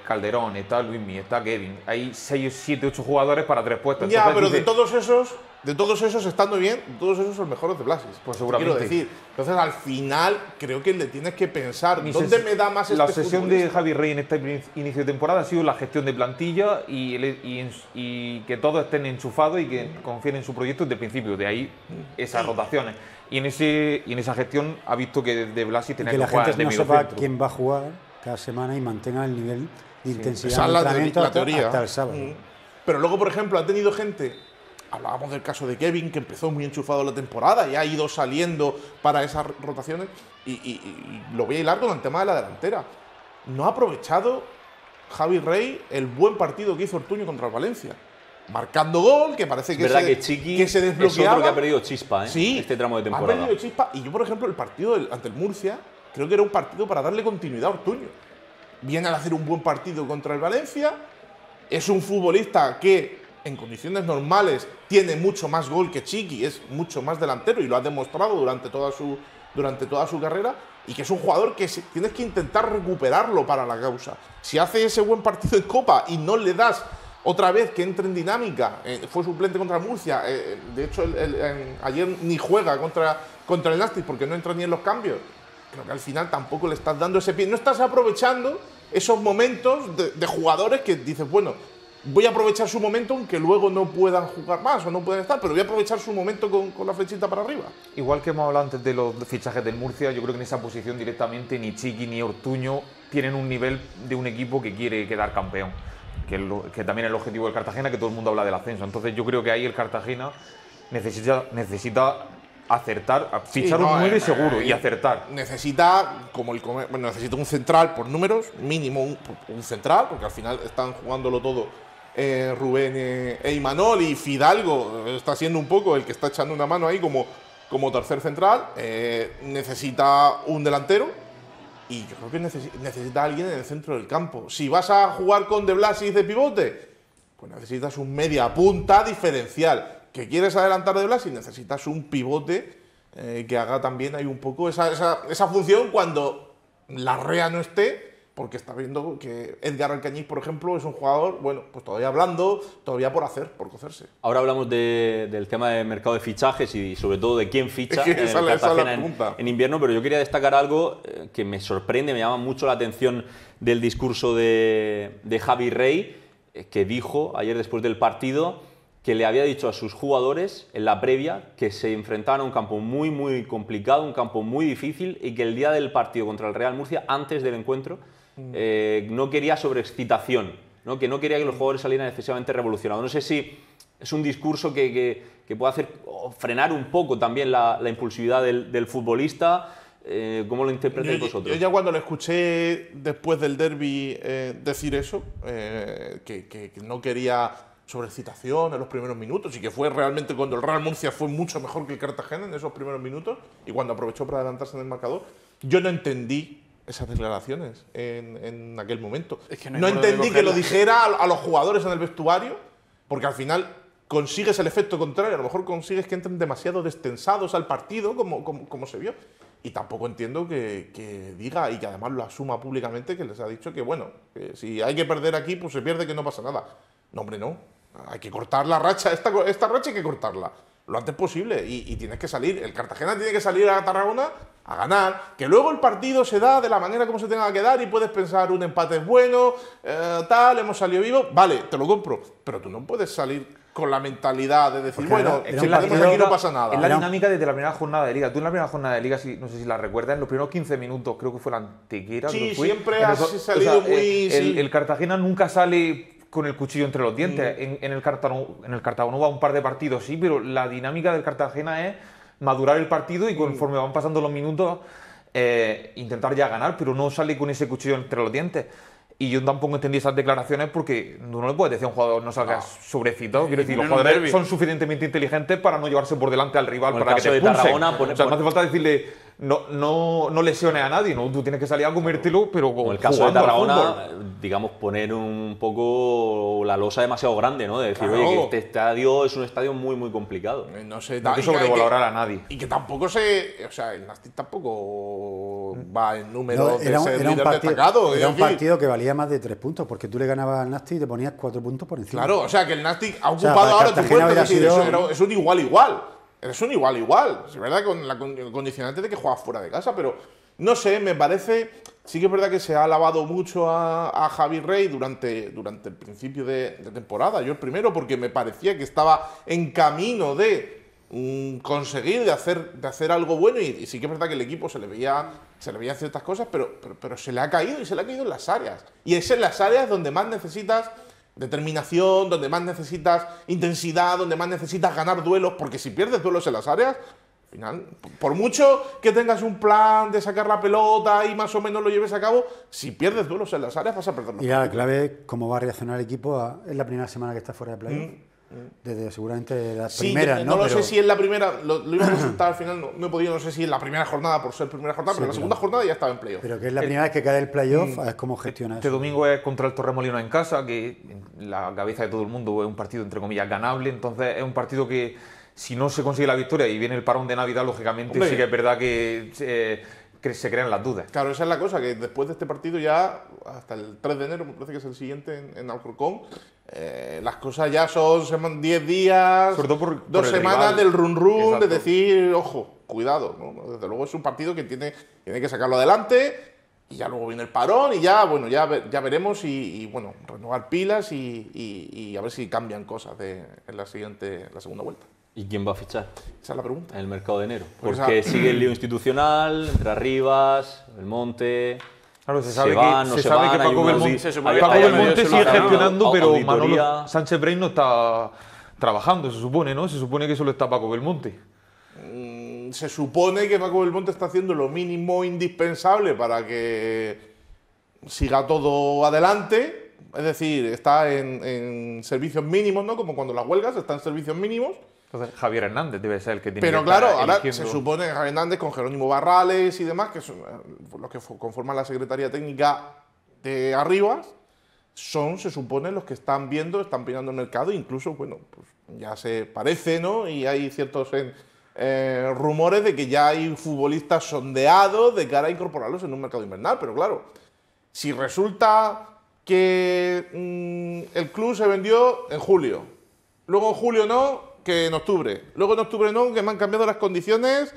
Calderón, está Luismi, está Kevin. Hay 6, 7, 8 jugadores para 3 puestos. Ya, pero de todos esos, estando bien, todos esos son mejores de Blasis. Pues seguramente. Quiero decir, entonces al final creo que le tienes que pensar dónde me da más la obsesión de Javi Rey en este inicio de temporada ha sido la gestión de plantilla y que todos estén enchufados y que confíen en su proyecto desde el principio. De ahí esas rotaciones. Y en esa gestión ha visto que de Blasis tenía que que jugar la gente de no sepa mediocentro. quién va a jugar cada semana y mantenga el nivel de intensidad Esa es del la entrenamiento teoría. hasta el sábado. Pero luego, por ejemplo, ha tenido gente, hablábamos del caso de Kevin, que empezó muy enchufado la temporada y ha ido saliendo para esas rotaciones, y lo voy a hilar con el tema de la delantera. No ha aprovechado Javi Rey el buen partido que hizo Ortuño contra el Valencia. Marcando gol, que parece que, Chiqui se desbloqueaba. Es otro que ha perdido chispa, ¿eh? Sí, este tramo de ha temporada. perdido chispa. Y yo, por ejemplo, el partido ante el Murcia, creo que era un partido para darle continuidad a Ortuño. Viene a hacer un buen partido contra el Valencia. Es un futbolista que, en condiciones normales, tiene mucho más gol que Chiqui, es mucho más delantero y lo ha demostrado durante toda su carrera. Y que es un jugador que tienes que intentar recuperarlo para la causa. Si hace ese buen partido en Copa y no le das otra vez que entre en dinámica, fue suplente contra el Murcia, de hecho ayer ni juega contra el Nastic porque no entra ni en los cambios. Creo que al final tampoco le estás dando ese pie, no estás aprovechando esos momentos de jugadores que dices, bueno, voy a aprovechar su momento aunque luego no puedan jugar más o no puedan estar, pero voy a aprovechar su momento con la flechita para arriba. Igual que hemos hablado antes de los fichajes del Murcia, yo creo que en esa posición directamente ni Chiqui ni Ortuño tienen un nivel de un equipo que quiere quedar campeón, que también es el objetivo del Cartagena, que todo el mundo habla del ascenso. Entonces yo creo que ahí el Cartagena necesita acertar, fichar un 9 seguro y acertar. Necesita necesita un central por números, mínimo un central, porque al final están jugándolo todo Rubén e Imanol, y Fidalgo está siendo un poco el que está echando una mano ahí como tercer central. Necesita un delantero. Y yo creo que necesita alguien en el centro del campo. Si vas a jugar con De Blasis de pivote, pues necesitas un media punta diferencial. ¿Que quieres adelantar De Blasis? Necesitas un pivote que haga también ahí un poco esa función cuando Larrea no esté, porque está viendo que Edgar Alcañiz, por ejemplo, es un jugador, bueno, pues todavía hablando, todavía por cocerse. Ahora hablamos del tema del mercado de fichajes y sobre todo de quién ficha en el Cartagena en invierno, pero yo quería destacar algo que me sorprende, me llama mucho la atención del discurso de Javi Rey, que dijo ayer después del partido que le había dicho a sus jugadores en la previa que se enfrentaban a un campo muy, muy complicado, un campo muy difícil, y que el día del partido contra el Real Murcia, antes del encuentro, no quería sobreexcitación, ¿no? Que no quería que los jugadores salieran excesivamente revolucionados. No sé si es un discurso que puede hacer frenar un poco también la impulsividad del futbolista. ¿Cómo lo interpretáis vosotros? Yo ya cuando le escuché después del derbi decir eso, que no quería sobreexcitación en los primeros minutos, y que fue realmente cuando el Real Murcia fue mucho mejor que el Cartagena en esos primeros minutos y cuando aprovechó para adelantarse en el marcador, yo no entendí esas declaraciones en aquel momento. Es que no entendí que lo dijera a los jugadores en el vestuario, porque al final consigues el efecto contrario, a lo mejor consigues que entren demasiado destensados al partido, como se vio. Y tampoco entiendo que diga, y que además lo asuma públicamente, que les ha dicho que, bueno, que si hay que perder aquí, pues se pierde, que no pasa nada. No, hombre, no. Hay que cortar la racha, esta racha hay que cortarla lo antes posible, y tienes que salir. El Cartagena tiene que salir a Tarragona a ganar, que luego el partido se da de la manera como se tenga que dar y puedes pensar un empate es bueno, hemos salido vivos, vale, te lo compro, pero tú no puedes salir con la mentalidad de decir, Porque bueno, era si un perdemos partido- aquí no pasa nada. Es la dinámica desde la primera jornada de Liga. Tú en la primera jornada de Liga, no sé si la recuerdas, en los primeros 15 minutos, creo que fue la Antequera. Sí, creo que fue, siempre en ha eso- salido muy... sí. el Cartagena nunca sale con el cuchillo entre los dientes. En el Cartagonova un par de partidos sí, pero la dinámica del Cartagena es madurar el partido y conforme van pasando los minutos intentar ya ganar, pero no sale con ese cuchillo entre los dientes. Y yo tampoco entendí esas declaraciones porque no le puedes decir a un jugador no salgas sobrecitado. Quiero decir, los en un jugadores derbi. son suficientemente inteligentes para no llevarse por delante al rival Como el para que caso te de expulsen. Tarragona, O sea, no hace falta decirle no lesiones a nadie, ¿no? Tú tienes que salir a comértelo, pero Como el caso de jugando al Tarragona, fútbol. digamos, poner un poco la losa demasiado grande, ¿no? De decir, Claro. oye, que este estadio es un estadio muy, muy complicado. No sé, No hay que y sobrevalorar a nadie. Y que tampoco se... O sea, el Nastic tampoco va en número No, de ser era un líder partido, destacado. era un es decir, partido que valía más de 3 puntos, porque tú le ganabas al Nastic y te ponías 4 puntos por encima. Claro, o sea, que el Nastic ha sea, ocupado para ahora tu Cartagena puesto, hubiera es decir, sido- es un igual-igual. Es un igual-igual. Es verdad con el condicionante de que juegas fuera de casa, pero no sé, me parece... Sí que es verdad que se ha alabado mucho a Javi Rey durante el principio de temporada. Yo el primero, porque me parecía que estaba en camino de conseguir, de hacer algo bueno. Y sí que es verdad que el equipo se le veía ciertas cosas, pero se le ha caído, y se le ha caído en las áreas. Y es en las áreas donde más necesitas determinación, donde más necesitas intensidad, donde más necesitas ganar duelos, porque si pierdes duelos en las áreas, al final, por mucho que tengas un plan de sacar la pelota y más o menos lo lleves a cabo, si pierdes duelos en las áreas vas a perder los Y la partidos. clave es cómo va a reaccionar el equipo. Es la primera semana que está fuera de playoff. Desde seguramente las Sí, primeras, no lo Pero- sé si es la primera, lo íbamos a consultar al final, no he podido, no sé si es la primera jornada por ser primera jornada, pero la segunda jornada ya estaba en playoff. Pero que es la primera vez que cae el playoff, es cómo gestiona Este eso. domingo es contra el Torremolinos en casa, que en la cabeza de todo el mundo es un partido entre comillas ganable, entonces es un partido que si no se consigue la victoria y viene el parón de Navidad, lógicamente Hombre. sí que es verdad que se crean las dudas. Claro, esa es la cosa, que después de este partido ya, hasta el 3 de enero, me parece que es el siguiente en Alcorcón, las cosas ya son 10 días, Sobre todo por 2 el semanas rival. del run-run, de Exacto. decir, ojo, cuidado, ¿no? Desde luego es un partido que tiene que sacarlo adelante, y ya luego viene el parón, y ya, bueno, ya veremos, y bueno, renovar pilas y a ver si cambian cosas en la segunda vuelta. ¿Y quién va a fichar Esa es la pregunta. en el mercado de enero? Pues Porque esa- sigue el lío institucional, entre Arribas, el Monte... Claro, se sabe van, no que, se sabe van, que hay Paco unos Belmonte, di- se supone hay- que Paco hay- Belmonte medio sigue solucionado. gestionando, pero Auditoría. Manolo Sánchez Brey no está trabajando, se supone, ¿no? Se supone que solo está Paco Belmonte. Se supone que Paco Belmonte está haciendo lo mínimo indispensable para que siga todo adelante. Es decir, está en servicios mínimos, ¿no? Como cuando las huelgas, está en servicios mínimos. Entonces Javier Hernández debe ser el que tiene Pero que claro, estar ahora eligiendo. se supone que Javier Hernández con Jerónimo Barrales y demás, que son los que conforman la Secretaría Técnica de Arribas, se supone, los que están pillando el mercado. Incluso, bueno, pues ya se parece, ¿no? Y hay ciertos rumores de que ya hay futbolistas sondeados de cara a incorporarlos en un mercado invernal. Pero claro, si resulta que el club se vendió en julio, luego en julio no, que en octubre, luego en octubre no, que me han cambiado las condiciones,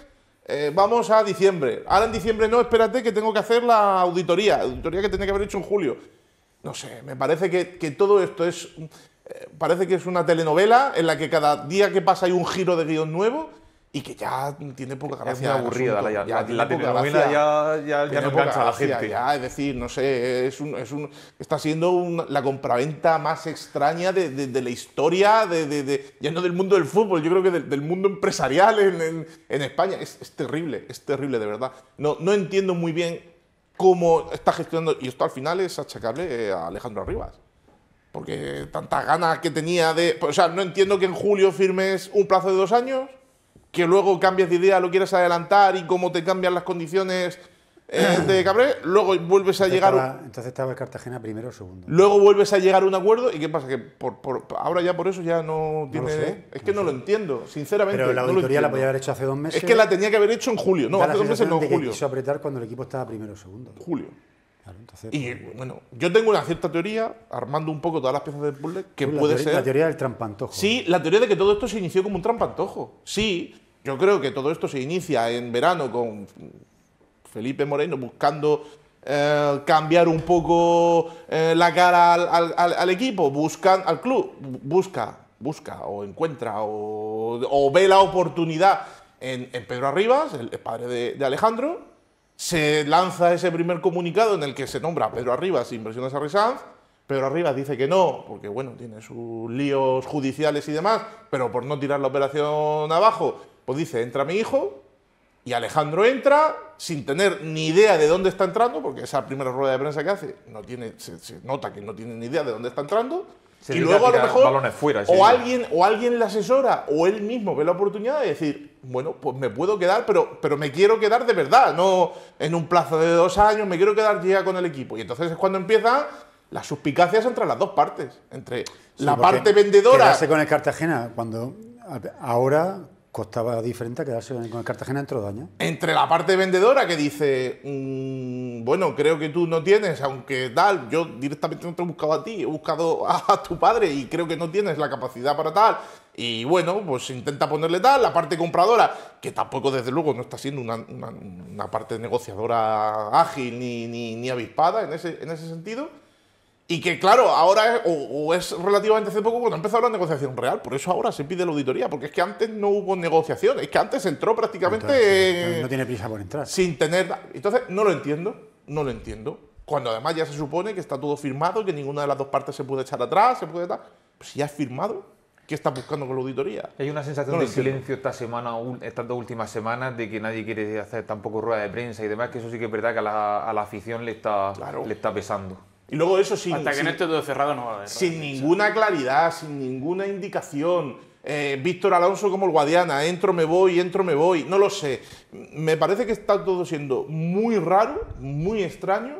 vamos a diciembre, ahora en diciembre no, espérate que tengo que hacer la auditoría que tenía que haber hecho en julio. No sé, me parece que todo esto parece que es una telenovela en la que cada día que pasa hay un giro de guión nuevo y que ya tiene poca Es gracia. muy el aburrida asunto. la Ya tiene la poca telenovela, gracia. ya Tiene no poca engancha a la gracia, gente. ya, es decir, no sé, está siendo la compraventa más extraña de la historia, ya no del mundo del fútbol, yo creo que del mundo empresarial en España. Es terrible, de verdad. No entiendo muy bien cómo está gestionando, y esto al final es achacable a Alejandro Arribas. Porque tantas ganas que tenía o sea, no entiendo que en julio firmes un plazo de 2 años, que luego cambies de idea, lo quieras adelantar y cómo te cambian las condiciones de Cabré, luego vuelves a Entonces estaba el Cartagena primero o segundo. luego vuelves a llegar a un acuerdo. ¿Y qué pasa? Que ahora ya por eso ya no tiene... sé, es que no lo entiendo, sinceramente. Pero la no lo auditoría la entiendo. podía haber hecho hace 2 meses. Es que la tenía que haber hecho en julio. No, Da hace la 2 meses no, sensación en de que julio. quiso apretar cuando el equipo estaba primero o segundo. Julio. Claro, entonces, Y bueno, yo tengo una cierta teoría, armando un poco todas las piezas del puzzle, que puede ser... La teoría del trampantojo. Sí, la teoría de que todo esto se inició como un trampantojo. Sí, yo creo que todo esto se inicia en verano con Felipe Moreno buscando cambiar un poco la cara al equipo, al club. Busca busca o encuentra o ve la oportunidad en Pedro Arribas, el padre de Alejandro. Se lanza ese primer comunicado en el que se nombra a Pedro Arribas Inversiones Arresanz. Pedro Arribas dice que no, porque bueno, tiene sus líos judiciales y demás, pero por no tirar la operación abajo, pues dice, entra mi hijo, y Alejandro entra sin tener ni idea de dónde está entrando, porque esa primera rueda de prensa que hace, se nota que no tiene ni idea de dónde está entrando, y luego a lo mejor fuera, o alguien le asesora o él mismo ve la oportunidad de decir, bueno, pues me puedo quedar, pero me quiero quedar de verdad, no en un plazo de 2 años, me quiero quedar ya con el equipo. Y entonces es cuando empiezan las suspicacias entre las dos partes, entre la parte vendedora. Quedarse con el Cartagena cuando ahora costaba diferente a quedarse con el Cartagena dentro de años. Entre la parte vendedora que dice, bueno, creo que tú no tienes, aunque tal, yo directamente no te he buscado a ti, he buscado a tu padre y creo que no tienes la capacidad para tal. Y bueno, pues intenta ponerle tal. La parte compradora, que tampoco desde luego no está siendo una parte negociadora ágil ni avispada en ese sentido. Y que, claro, ahora es relativamente hace poco cuando ha empezado la negociación real. Por eso ahora se pide la auditoría, porque es que antes no hubo negociación. Es que antes entró prácticamente... Entonces, no tiene prisa por entrar. Sin tener... Entonces, no lo entiendo. Cuando además ya se supone que está todo firmado, que ninguna de las dos partes se puede echar atrás, se puede dar... Pues si ya es firmado, ¿qué está buscando con la auditoría? Hay una sensación de silencio estas 2 últimas semanas, de que nadie quiere hacer tampoco rueda de prensa y demás, que eso sí que es verdad que a la afición le está pesando. Y luego eso hasta que no esté todo cerrado no va a haber. Sin ninguna claridad, sin ninguna indicación. Víctor Alonso como el Guadiana, entro, me voy, no lo sé. Me parece que está todo siendo muy raro, muy extraño.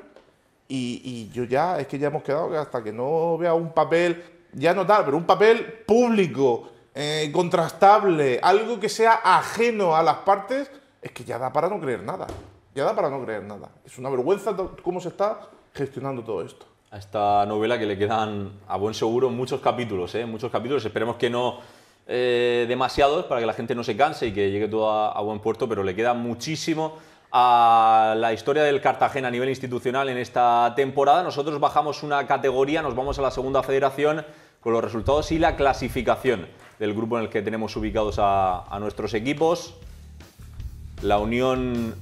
Y yo ya hemos quedado que hasta que no vea un papel, ya no tal, pero un papel público, contrastable, algo que sea ajeno a las partes, es que ya da para no creer nada. Es una vergüenza cómo se está gestionando todo esto. A esta novela que le quedan a buen seguro muchos capítulos, esperemos que no demasiados para que la gente no se canse y que llegue todo a buen puerto, pero le queda muchísimo a la historia del Cartagena a nivel institucional en esta temporada. Nosotros bajamos una categoría, nos vamos a la segunda federación con los resultados y la clasificación del grupo en el que tenemos ubicados a nuestros equipos. La Unión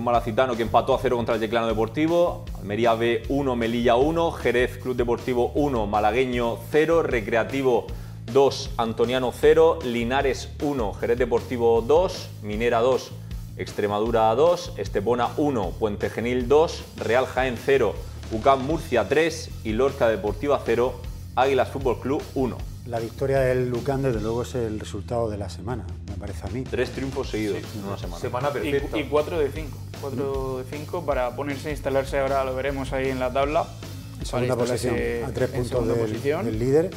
Malacitano, que empató a 0 contra el Yeclano Deportivo, Almería B 1, Melilla 1, Jerez Club Deportivo 1, Malagueño 0, Recreativo 2, Antoniano 0, Linares 1, Jerez Deportivo 2, Minera 2, Extremadura 2, Estepona 1, Puente Genil 2, Real Jaén 0, UCAM Murcia 3 y Lorca Deportiva 0, Águilas Fútbol Club 1. La victoria del Lucán, desde luego, es el resultado de la semana, me parece a mí. 3 triunfos seguidos en una semana. Semana perfecta. Y 4 de 5. 4 de 5 para ponerse, instalarse, ahora lo veremos ahí en la tabla. Segunda posición, a 3 puntos del líder,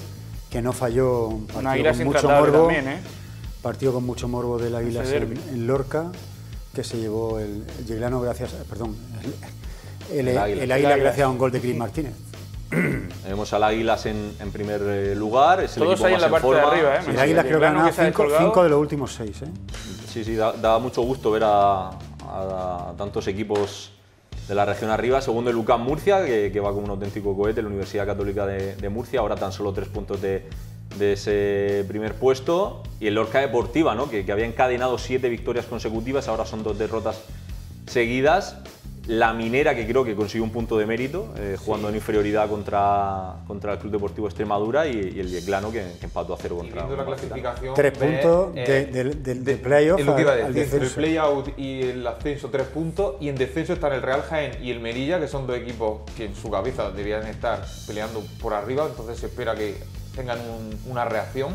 que no falló. Un Águilas intratable también, ¿eh? Partido con mucho morbo del Águilas en Lorca, que se llevó el Yeclano gracias... Perdón, el Águila gracias a un gol de Cris Martínez. Tenemos al Águilas en primer lugar. Es el todos equipo ahí más en la parte de arriba, ¿eh? El Águilas creo que ha ganado 5 de los últimos 6, ¿eh? Sí, da mucho gusto ver a tantos equipos de la región arriba. Segundo el UCAM Murcia, que va como un auténtico cohete, la Universidad Católica de Murcia, ahora tan solo 3 puntos de ese primer puesto. Y el Lorca Deportiva, ¿no? que había encadenado 7 victorias consecutivas, ahora son 2 derrotas seguidas. La Minera, que creo que consiguió un punto de mérito, jugando en inferioridad contra el Club Deportivo Extremadura, y el Yeclano, que empató a 0 contra la clasificación. 3 puntos del playoff al descenso. El playout y el ascenso, 3 puntos, y en descenso están el Real Jaén y el Melilla, que son 2 equipos que en su cabeza deberían estar peleando por arriba, entonces se espera que tengan una reacción.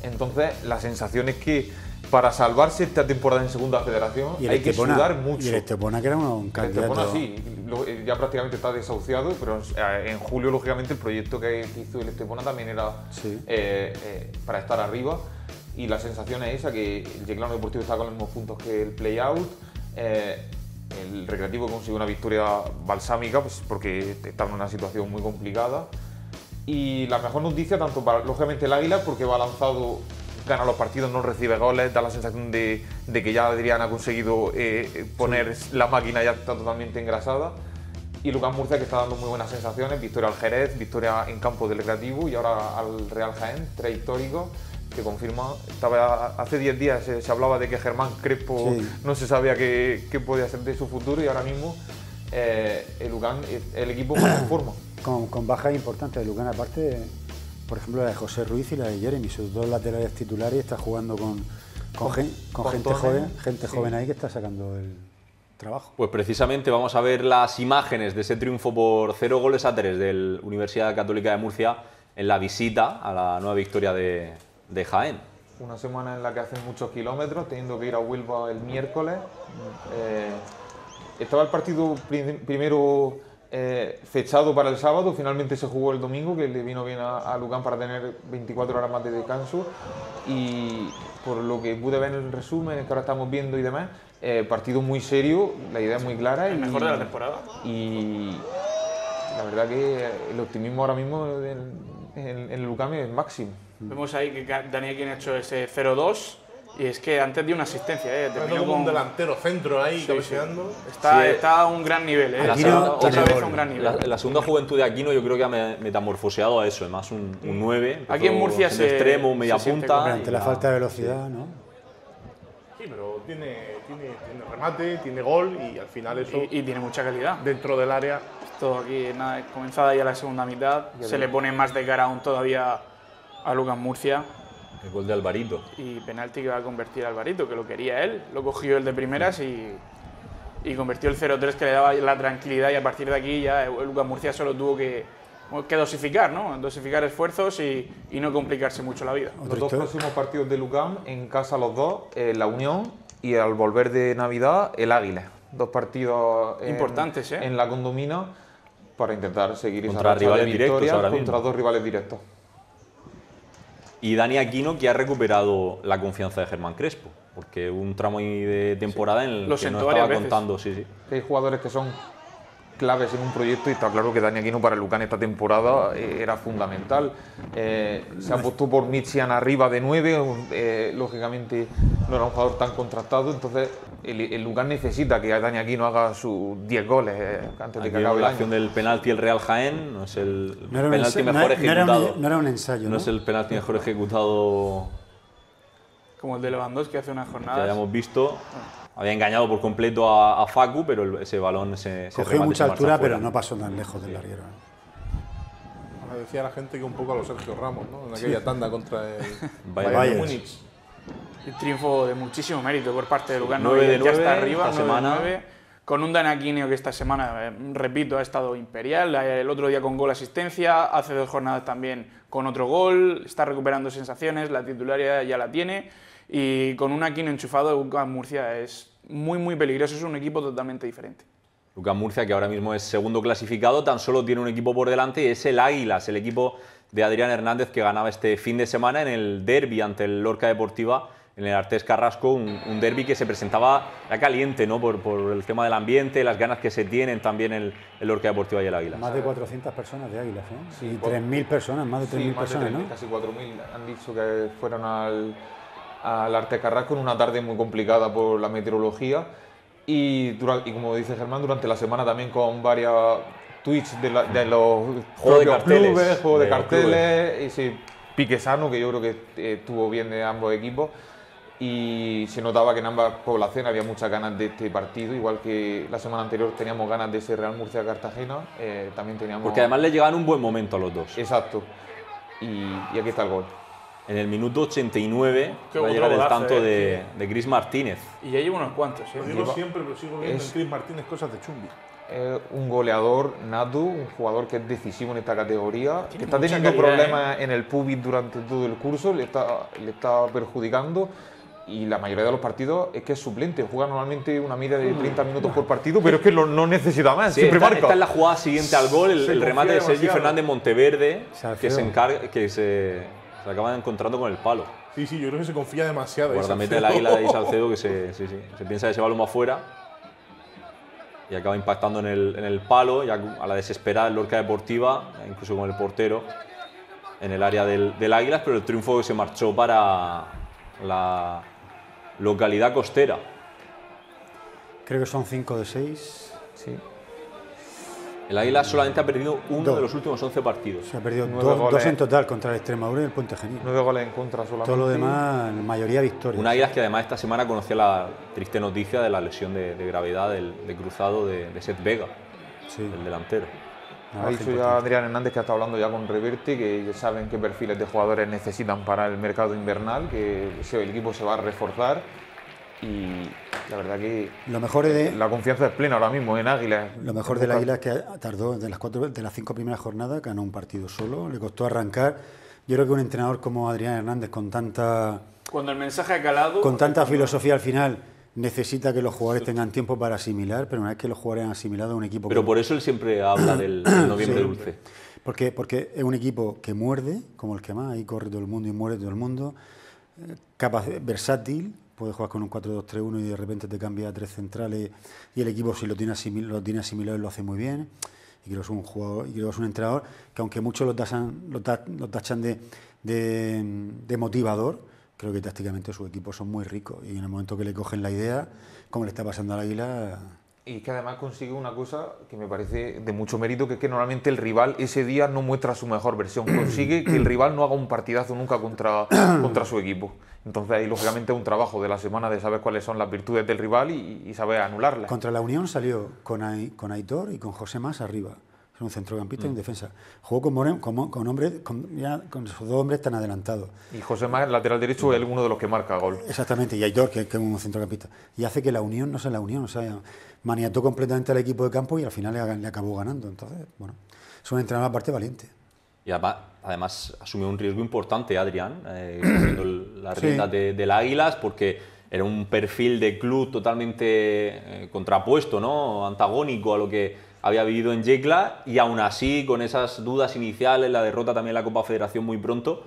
Entonces la sensación es que para salvarse esta temporada en segunda federación hay que sudar mucho. Y el Estepona, que era un candidato. El Estepona sí, ya prácticamente está desahuciado, pero en julio, lógicamente, el proyecto que hizo el Estepona también era para estar arriba. Y la sensación es esa, que el Yeclano Deportivo está con los mismos puntos que el play-out. El Recreativo consiguió una victoria balsámica, pues porque está en una situación muy complicada. Y la mejor noticia, tanto para, lógicamente, el Águila, porque va lanzado, gana los partidos, no recibe goles, da la sensación de que ya Adrián ha conseguido poner la máquina, ya está totalmente engrasada. Y Lucas Murcia, que está dando muy buenas sensaciones, victoria al Jerez, victoria en campo del Recreativo y ahora al Real Jaén, 3 históricos que confirma. Hace 10 días se hablaba de que Germán Crespo no se sabía qué podía ser de su futuro y ahora mismo el Lugan, el equipo más en forma. Con bajas importantes de Lugan, aparte, por ejemplo, la de José Ruiz y la de Jeremy, sus 2 laterales titulares, está jugando con gente joven ahí que está sacando el trabajo. Pues precisamente vamos a ver las imágenes de ese triunfo por 0-3 del Universidad Católica de Murcia en la visita a la nueva victoria de Jaén. Una semana en la que hacen muchos kilómetros, teniendo que ir a Huelva el miércoles. Estaba el partido primero fechado para el sábado, finalmente se jugó el domingo, que le vino bien a Lugan para tener 24 horas más de descanso. Y por lo que pude ver en el resumen, que ahora estamos viendo y demás, partido muy serio, la idea es muy clara. El mejor de la temporada. Y la verdad que el optimismo ahora mismo en el Lugan es máximo. Vemos ahí que Dani Aquino ha hecho ese 0-2 y es que antes dio una asistencia. Terminó con un delantero centro ahí, cabeceando. Está a un gran nivel. Otra vez a un gran nivel. La segunda juventud de Aquino yo creo que ha metamorfoseado a eso, además un 9. Aquí en Murcia un extremo, media punta. Ante la falta de velocidad, ¿no? Sí, pero tiene remate, tiene gol y al final eso... Y tiene mucha calidad. Dentro del área. Esto aquí, nada, comenzada ya la segunda mitad, se le pone más de cara aún todavía a Lucas Murcia. El gol de Alvarito. Y penalti que va a convertir a Alvarito, que lo quería él, lo cogió él de primeras y convirtió el 0-3 que le daba la tranquilidad y a partir de aquí ya Lucas Murcia solo tuvo que dosificar, ¿no? Dosificar esfuerzos y no complicarse mucho la vida. Los 2 próximos partidos de Lugan, en casa los 2, la Unión y al volver de Navidad el Águila. 2 partidos importantes, en la Condomina para intentar seguir contra rivales directos ahora mismo. Contra 2 rivales directos. Y Dani Aquino, que ha recuperado la confianza de Germán Crespo, porque hubo un tramo de temporada en el que no estaba contando. Sí. Hay jugadores que son claves en un proyecto y está claro que Dani Aquino para el Lugan esta temporada era fundamental. Se apostó por Michian arriba de 9, lógicamente no era un jugador tan contrastado, entonces el Lugan necesita que Dani Aquino haga sus 10 goles antes de que acabe el año. La acción del penalti el Real Jaén no es el penalti mejor ejecutado. No era un ensayo, ¿no? No es el penalti mejor ejecutado como el de Lewandowski hace unas jornadas. Que hayamos visto. Había engañado por completo a Facu, pero ese balón se cogió mucha altura, pero no pasó tan lejos del larguero. Ahora decía la gente que un poco a los Sergio Ramos, ¿no? En aquella tanda contra el Bayern Múnich. El triunfo de muchísimo mérito por parte de Lugan. 9 de 9 ya está arriba, esta semana. 9, con un Dani Aquino que esta semana, repito, ha estado imperial. El otro día con gol asistencia, hace 2 jornadas también con otro gol, está recuperando sensaciones, la titularidad ya la tiene. Y con un Aquino enchufado, Lucas Murcia es muy peligroso, es un equipo totalmente diferente. Lucas Murcia, que ahora mismo es segundo clasificado, tan solo tiene un equipo por delante y es el Águilas, el equipo de Adrián Hernández que ganaba este fin de semana en el derbi ante el Lorca Deportiva, en el Artés Carrasco, un derbi que se presentaba ya caliente, ¿no? por el tema del ambiente, las ganas que se tienen también el Lorca Deportiva y el Águilas. Más de 400 personas de Águilas, ¿eh? Sí, 3.000 personas, más de 3.000 personas, ¿no? Casi 4.000 han dicho que fueron al Artés Carrasco en una tarde muy complicada por la meteorología y como dice Germán, durante la semana también con varios tweets de los propios clubes, juego de carteles, ese pique sano que yo creo que estuvo bien de ambos equipos y se notaba que en ambas poblaciones había muchas ganas de este partido, igual que la semana anterior teníamos ganas de ese Real Murcia-Cartagena, también teníamos... Porque además le llegaban un buen momento a los dos. Exacto, y aquí está el gol. En el minuto 89 va a llegar el tanto de Cris Martínez. Y ya lleva unos cuantos. Lo digo siempre, pero sigo viendo en Cris Martínez cosas de Chumbi. Un goleador nato, un jugador que es decisivo en esta categoría, que está teniendo problemas en el pubis durante todo el curso, le está perjudicando. Y la mayoría de los partidos es que es suplente, juega normalmente una media de 30 minutos por partido, pero es que no necesita más, sí, siempre marca. Está en la jugada siguiente al gol, el remate de Sergi Fernández Monteverde, que se acaba encontrando con el palo. Sí, yo creo que se confía demasiado. Guardameta del Águila de Salcedo que se piensa que ese balón va afuera y acaba impactando en el palo, ya a la desesperada en Lorca Deportiva, incluso con el portero en el área del Águilas, pero el triunfo que se marchó para la localidad costera. Creo que son 5 de 6. Sí. El Águila solamente ha perdido uno Dos. de los últimos 11 partidos. Se ha perdido 9 goles. dos en total contra el Extremadura y el Puente Genil. 9 goles en contra solamente. Todo lo demás, la mayoría victorias. Un Águilas que además esta semana conocía la triste noticia de la lesión de gravedad de cruzado de Seth Vega, Sí. el delantero. Una Ha baja dicho ya importante. Adrián Hernández que ha estado hablando ya con Reverte, que ya saben qué perfiles de jugadores necesitan para el mercado invernal, que el equipo se va a reforzar y la verdad que Lo mejor de, la confianza es plena ahora mismo en Águila. Lo mejor del Águila es que tardó de las 5 primeras jornadas, ganó un partido solo, le costó arrancar. Yo creo que un entrenador como Adrián Hernández, con tanta Cuando el mensaje ha calado... filosofía al final, necesita que los jugadores tengan tiempo para asimilar, pero una vez que los jugadores han asimilado, un equipo Pero que- por eso él siempre habla del noviembre Sí. dulce. Porque es un equipo que muerde, como el que más, ahí corre todo el mundo y muere todo el mundo, versátil, puede jugar con un 4-2-3-1 y de repente te cambia a 3 centrales y el equipo si lo tiene asimilado lo hace muy bien. Y creo que es un jugador, y creo que es un entrenador que aunque muchos lo tachan de motivador, creo que tácticamente sus equipos son muy ricos y en el momento que le cogen la idea, como le está pasando al Águila, Y que además consigue una cosa que me parece de mucho mérito, que es que normalmente el rival ese día no muestra su mejor versión. Consigue que el rival no haga un partidazo nunca contra su equipo. Entonces ahí lógicamente es un trabajo de la semana de saber cuáles son las virtudes del rival y saber anularlas. contra la Unión salió con Aitor y con José Más arriba. Es un centrocampista y un defensa. Jugó con sus dos hombres tan adelantados. Y José Más, lateral derecho, es uno de los que marca gol. Exactamente, y Aitor, que es un centrocampista. Y hace que la Unión no sea la Unión, o sea, maniató completamente al equipo de campo y al final le acabó ganando. Entonces, bueno, es un entrenador aparte valiente. Y además asumió un riesgo importante Adrián, cogiendo las riendas del Águilas, porque era un perfil de club totalmente contrapuesto, ¿no? Antagónico a lo que había vivido en Yecla, y aún así, con esas dudas iniciales, la derrota también en la Copa Federación muy pronto,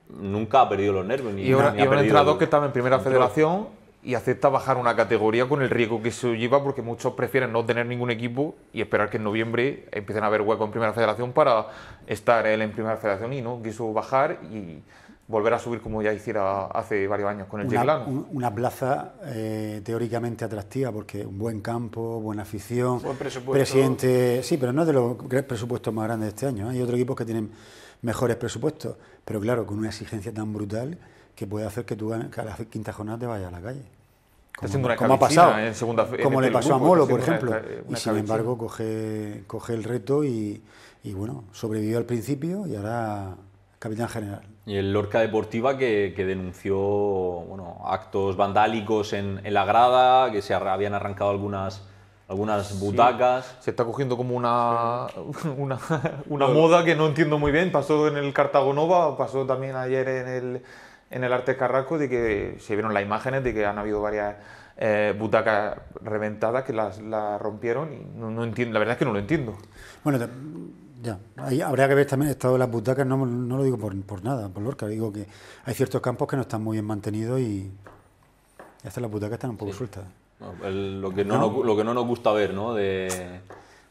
nunca ha perdido los nervios. Y ahora ni ha un perdido entrenador el que estaba en primera control. federación y acepta bajar una categoría con el riesgo que eso lleva, porque muchos prefieren no tener ningún equipo y esperar que en noviembre empiecen a haber hueco en primera federación para estar él en primera federación, y no quiso bajar y volver a subir como ya hiciera hace varios años con el Yeclano. Una plaza teóricamente atractiva porque un buen campo, buena afición, Buen presupuesto. presidente, sí, pero no es de los presupuestos más grandes de este año. Hay otros equipos que tienen mejores presupuestos, pero claro, con una exigencia tan brutal que puede hacer que tú a la quinta jornada te vayas a la calle. Está siendo una Como ha escabechina pasado, en segunda fe- en como le este pasó a grupo, Molo, está por siendo ejemplo, una y sin escabechina. embargo coge el reto y bueno, sobrevivió al principio y ahora capitán general. Y el Lorca Deportiva que denunció actos vandálicos en la grada, que se habían arrancado algunas butacas. Se está cogiendo como una moda que no entiendo muy bien. Pasó en el Cartago Nova, pasó también ayer en el Arte Carrasco, de que se vieron las imágenes de que han habido varias butacas reventadas que las rompieron, y no entiendo, la verdad es que no lo entiendo. Bueno, ya, ahí habría que ver también el estado de las butacas, no lo digo por nada, por Lorca, digo que hay ciertos campos que no están muy bien mantenidos y hasta las butacas están un poco sueltas. Lo que no nos gusta ver, ¿no?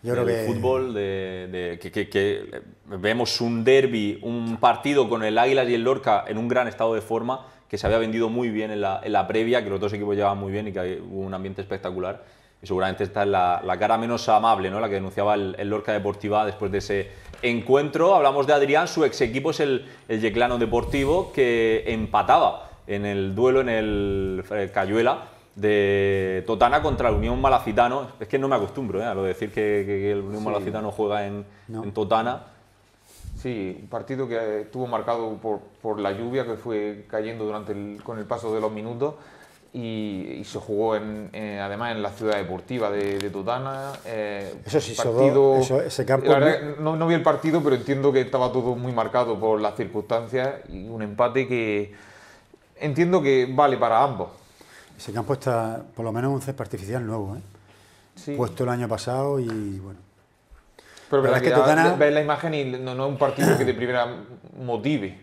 Yo creo del que- fútbol, que vemos un derbi, un partido con el Águilas y el Lorca en un gran estado de forma, que se había vendido muy bien en la previa, que los dos equipos llevaban muy bien y que hubo un ambiente espectacular. Y seguramente esta es la cara menos amable, ¿no? La que denunciaba el Lorca Deportiva después de ese encuentro. Hablamos de Adrián, su ex equipo es el Yeclano Deportivo, que empataba en el duelo en el Cayuela de Totana contra el Unión Malacitano. Es que no me acostumbro a lo de decir que el Unión Malacitano juega en Totana. Sí, un partido que estuvo marcado por la lluvia que fue cayendo con el paso de los minutos, y se jugó además en la ciudad deportiva de Totana. Eso sí, partido, ese campo... la verdad, no vi el partido, pero entiendo que estaba todo muy marcado por las circunstancias, y un empate que entiendo que vale para ambos. Ese campo está, por lo menos, un césped artificial nuevo, Sí. puesto el año pasado y bueno. Pero La verdad verdad que es que Totana- ves la imagen y no es un partido que de primera motive.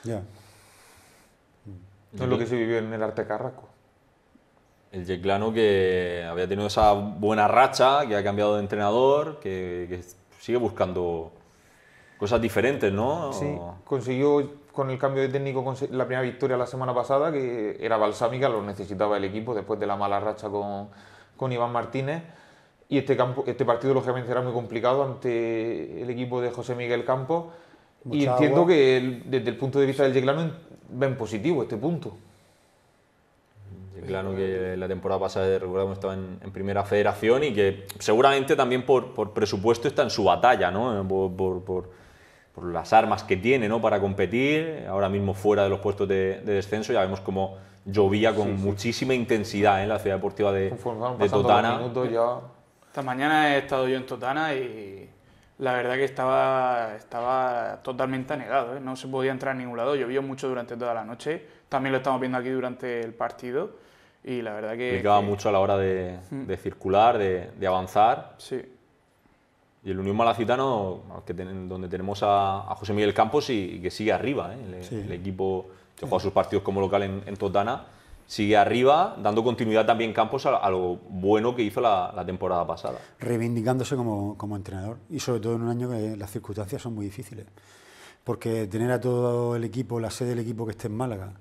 Ya. No es lo que se vivió en el Arte Carrasco. El Yeclano, que había tenido esa buena racha, que ha cambiado de entrenador, que sigue buscando cosas diferentes, ¿no? Sí, consiguió con el cambio de técnico la primera victoria la semana pasada, que era balsámica, lo necesitaba el equipo después de la mala racha con Iván Martínez. Y este partido lógicamente será muy complicado ante el equipo de José Miguel Campos. Y Mucha entiendo agua. que desde el punto de vista del Yeclano ven positivo este punto. Claro que la temporada pasada recordamos estaba en primera federación y que seguramente también por presupuesto está en su batalla, ¿no? Por las armas que tiene, ¿no? Para competir, ahora mismo fuera de los puestos de descenso, ya vemos cómo llovía con muchísima intensidad en la ciudad deportiva de Totana. Minutos ya... Esta mañana he estado yo en Totana y la verdad que estaba totalmente anegado, ¿eh? No se podía entrar a ningún lado, llovió mucho durante toda la noche, también lo estamos viendo aquí durante el partido y la verdad que... Complicaba mucho a la hora de circular, de avanzar. Sí. Y el Unión Malacitano, donde tenemos a José Miguel Campos y que sigue arriba, ¿eh? El equipo que juega sus partidos como local en Totana, sigue arriba, dando continuidad también Campos a lo bueno que hizo la temporada pasada. Reivindicándose como entrenador y sobre todo en un año que las circunstancias son muy difíciles. Porque tener a todo el equipo, la sede del equipo que esté en Málaga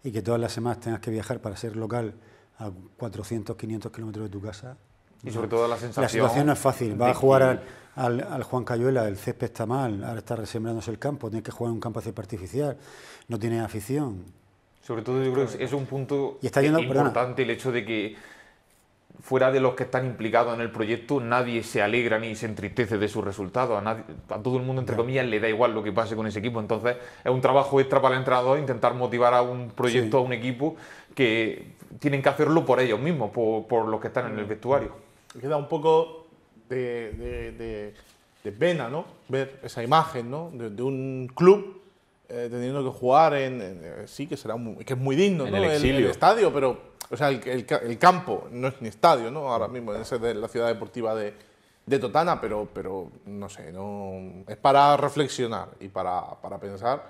y que todas las semanas tengas que viajar para ser local a 400, 500 kilómetros de tu casa. Y sobre todo la sensación... La situación no es fácil. Vas a jugar al Juan Cayuela, el césped está mal, ahora está resembrándose el campo, tienes que jugar en un campo de césped artificial, no tienes afición. Sobre todo yo creo que es un punto Y está yendo, importante el hecho de que fuera de los que están implicados en el proyecto nadie se alegra ni se entristece de sus resultados, a todo el mundo entre comillas le da igual lo que pase con ese equipo, entonces es un trabajo extra para el entrenador intentar motivar a un proyecto, a un equipo que tienen que hacerlo por ellos mismos, por los que están en el vestuario. Queda un poco de pena, ¿no? Ver esa imagen, ¿no? De un club teniendo que jugar sí, que que es muy digno, en ¿no? el exilio. El estadio, pero o sea, el campo no es ni estadio, ¿no? Ahora mismo es de la ciudad deportiva de Totana, pero no sé, no es para reflexionar y para pensar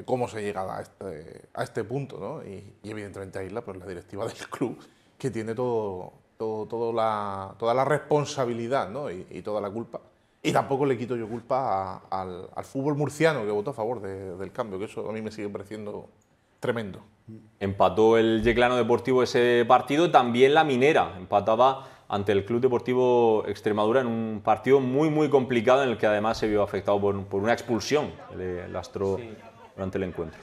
cómo se llega a este punto, ¿no? Y evidentemente ahí la directiva del club que tiene toda la responsabilidad, ¿no? y toda la culpa. Y tampoco le quito yo culpa al fútbol murciano que votó a favor del cambio, que eso a mí me sigue pareciendo tremendo. Empató el Yeclano Deportivo ese partido, también la Minera empataba ante el Club Deportivo Extremadura en un partido muy complicado en el que además se vio afectado por una expulsión que le lastró durante el encuentro.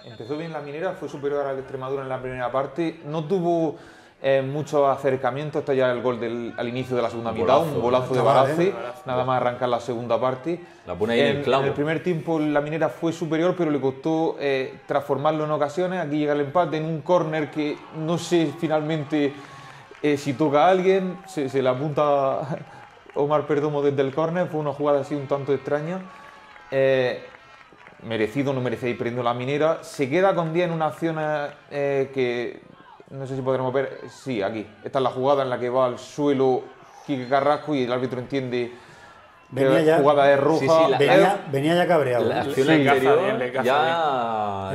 Empezó bien la Minera, fue superior al Extremadura en la primera parte, no tuvo mucho acercamiento hasta ya el gol al inicio de la segunda mitad, un golazo de Barace, nada más arrancar la segunda parte. La pone ahí en el clavo. En el primer tiempo la Minera fue superior, pero le costó transformarlo en ocasiones. Aquí llega el empate en un córner que no sé finalmente si toca a alguien, se le apunta Omar Perdomo desde el córner, fue una jugada así un tanto extraña. Merecido o no merecido ir perdiendo la Minera, se queda con 10 en una acción que no sé si podremos ver, sí, aquí. Esta es la jugada en la que va al suelo Quique Carrasco y el árbitro entiende que la jugada es roja. Venía ya cabreado. La acción Le anterior caza bien, le caza ya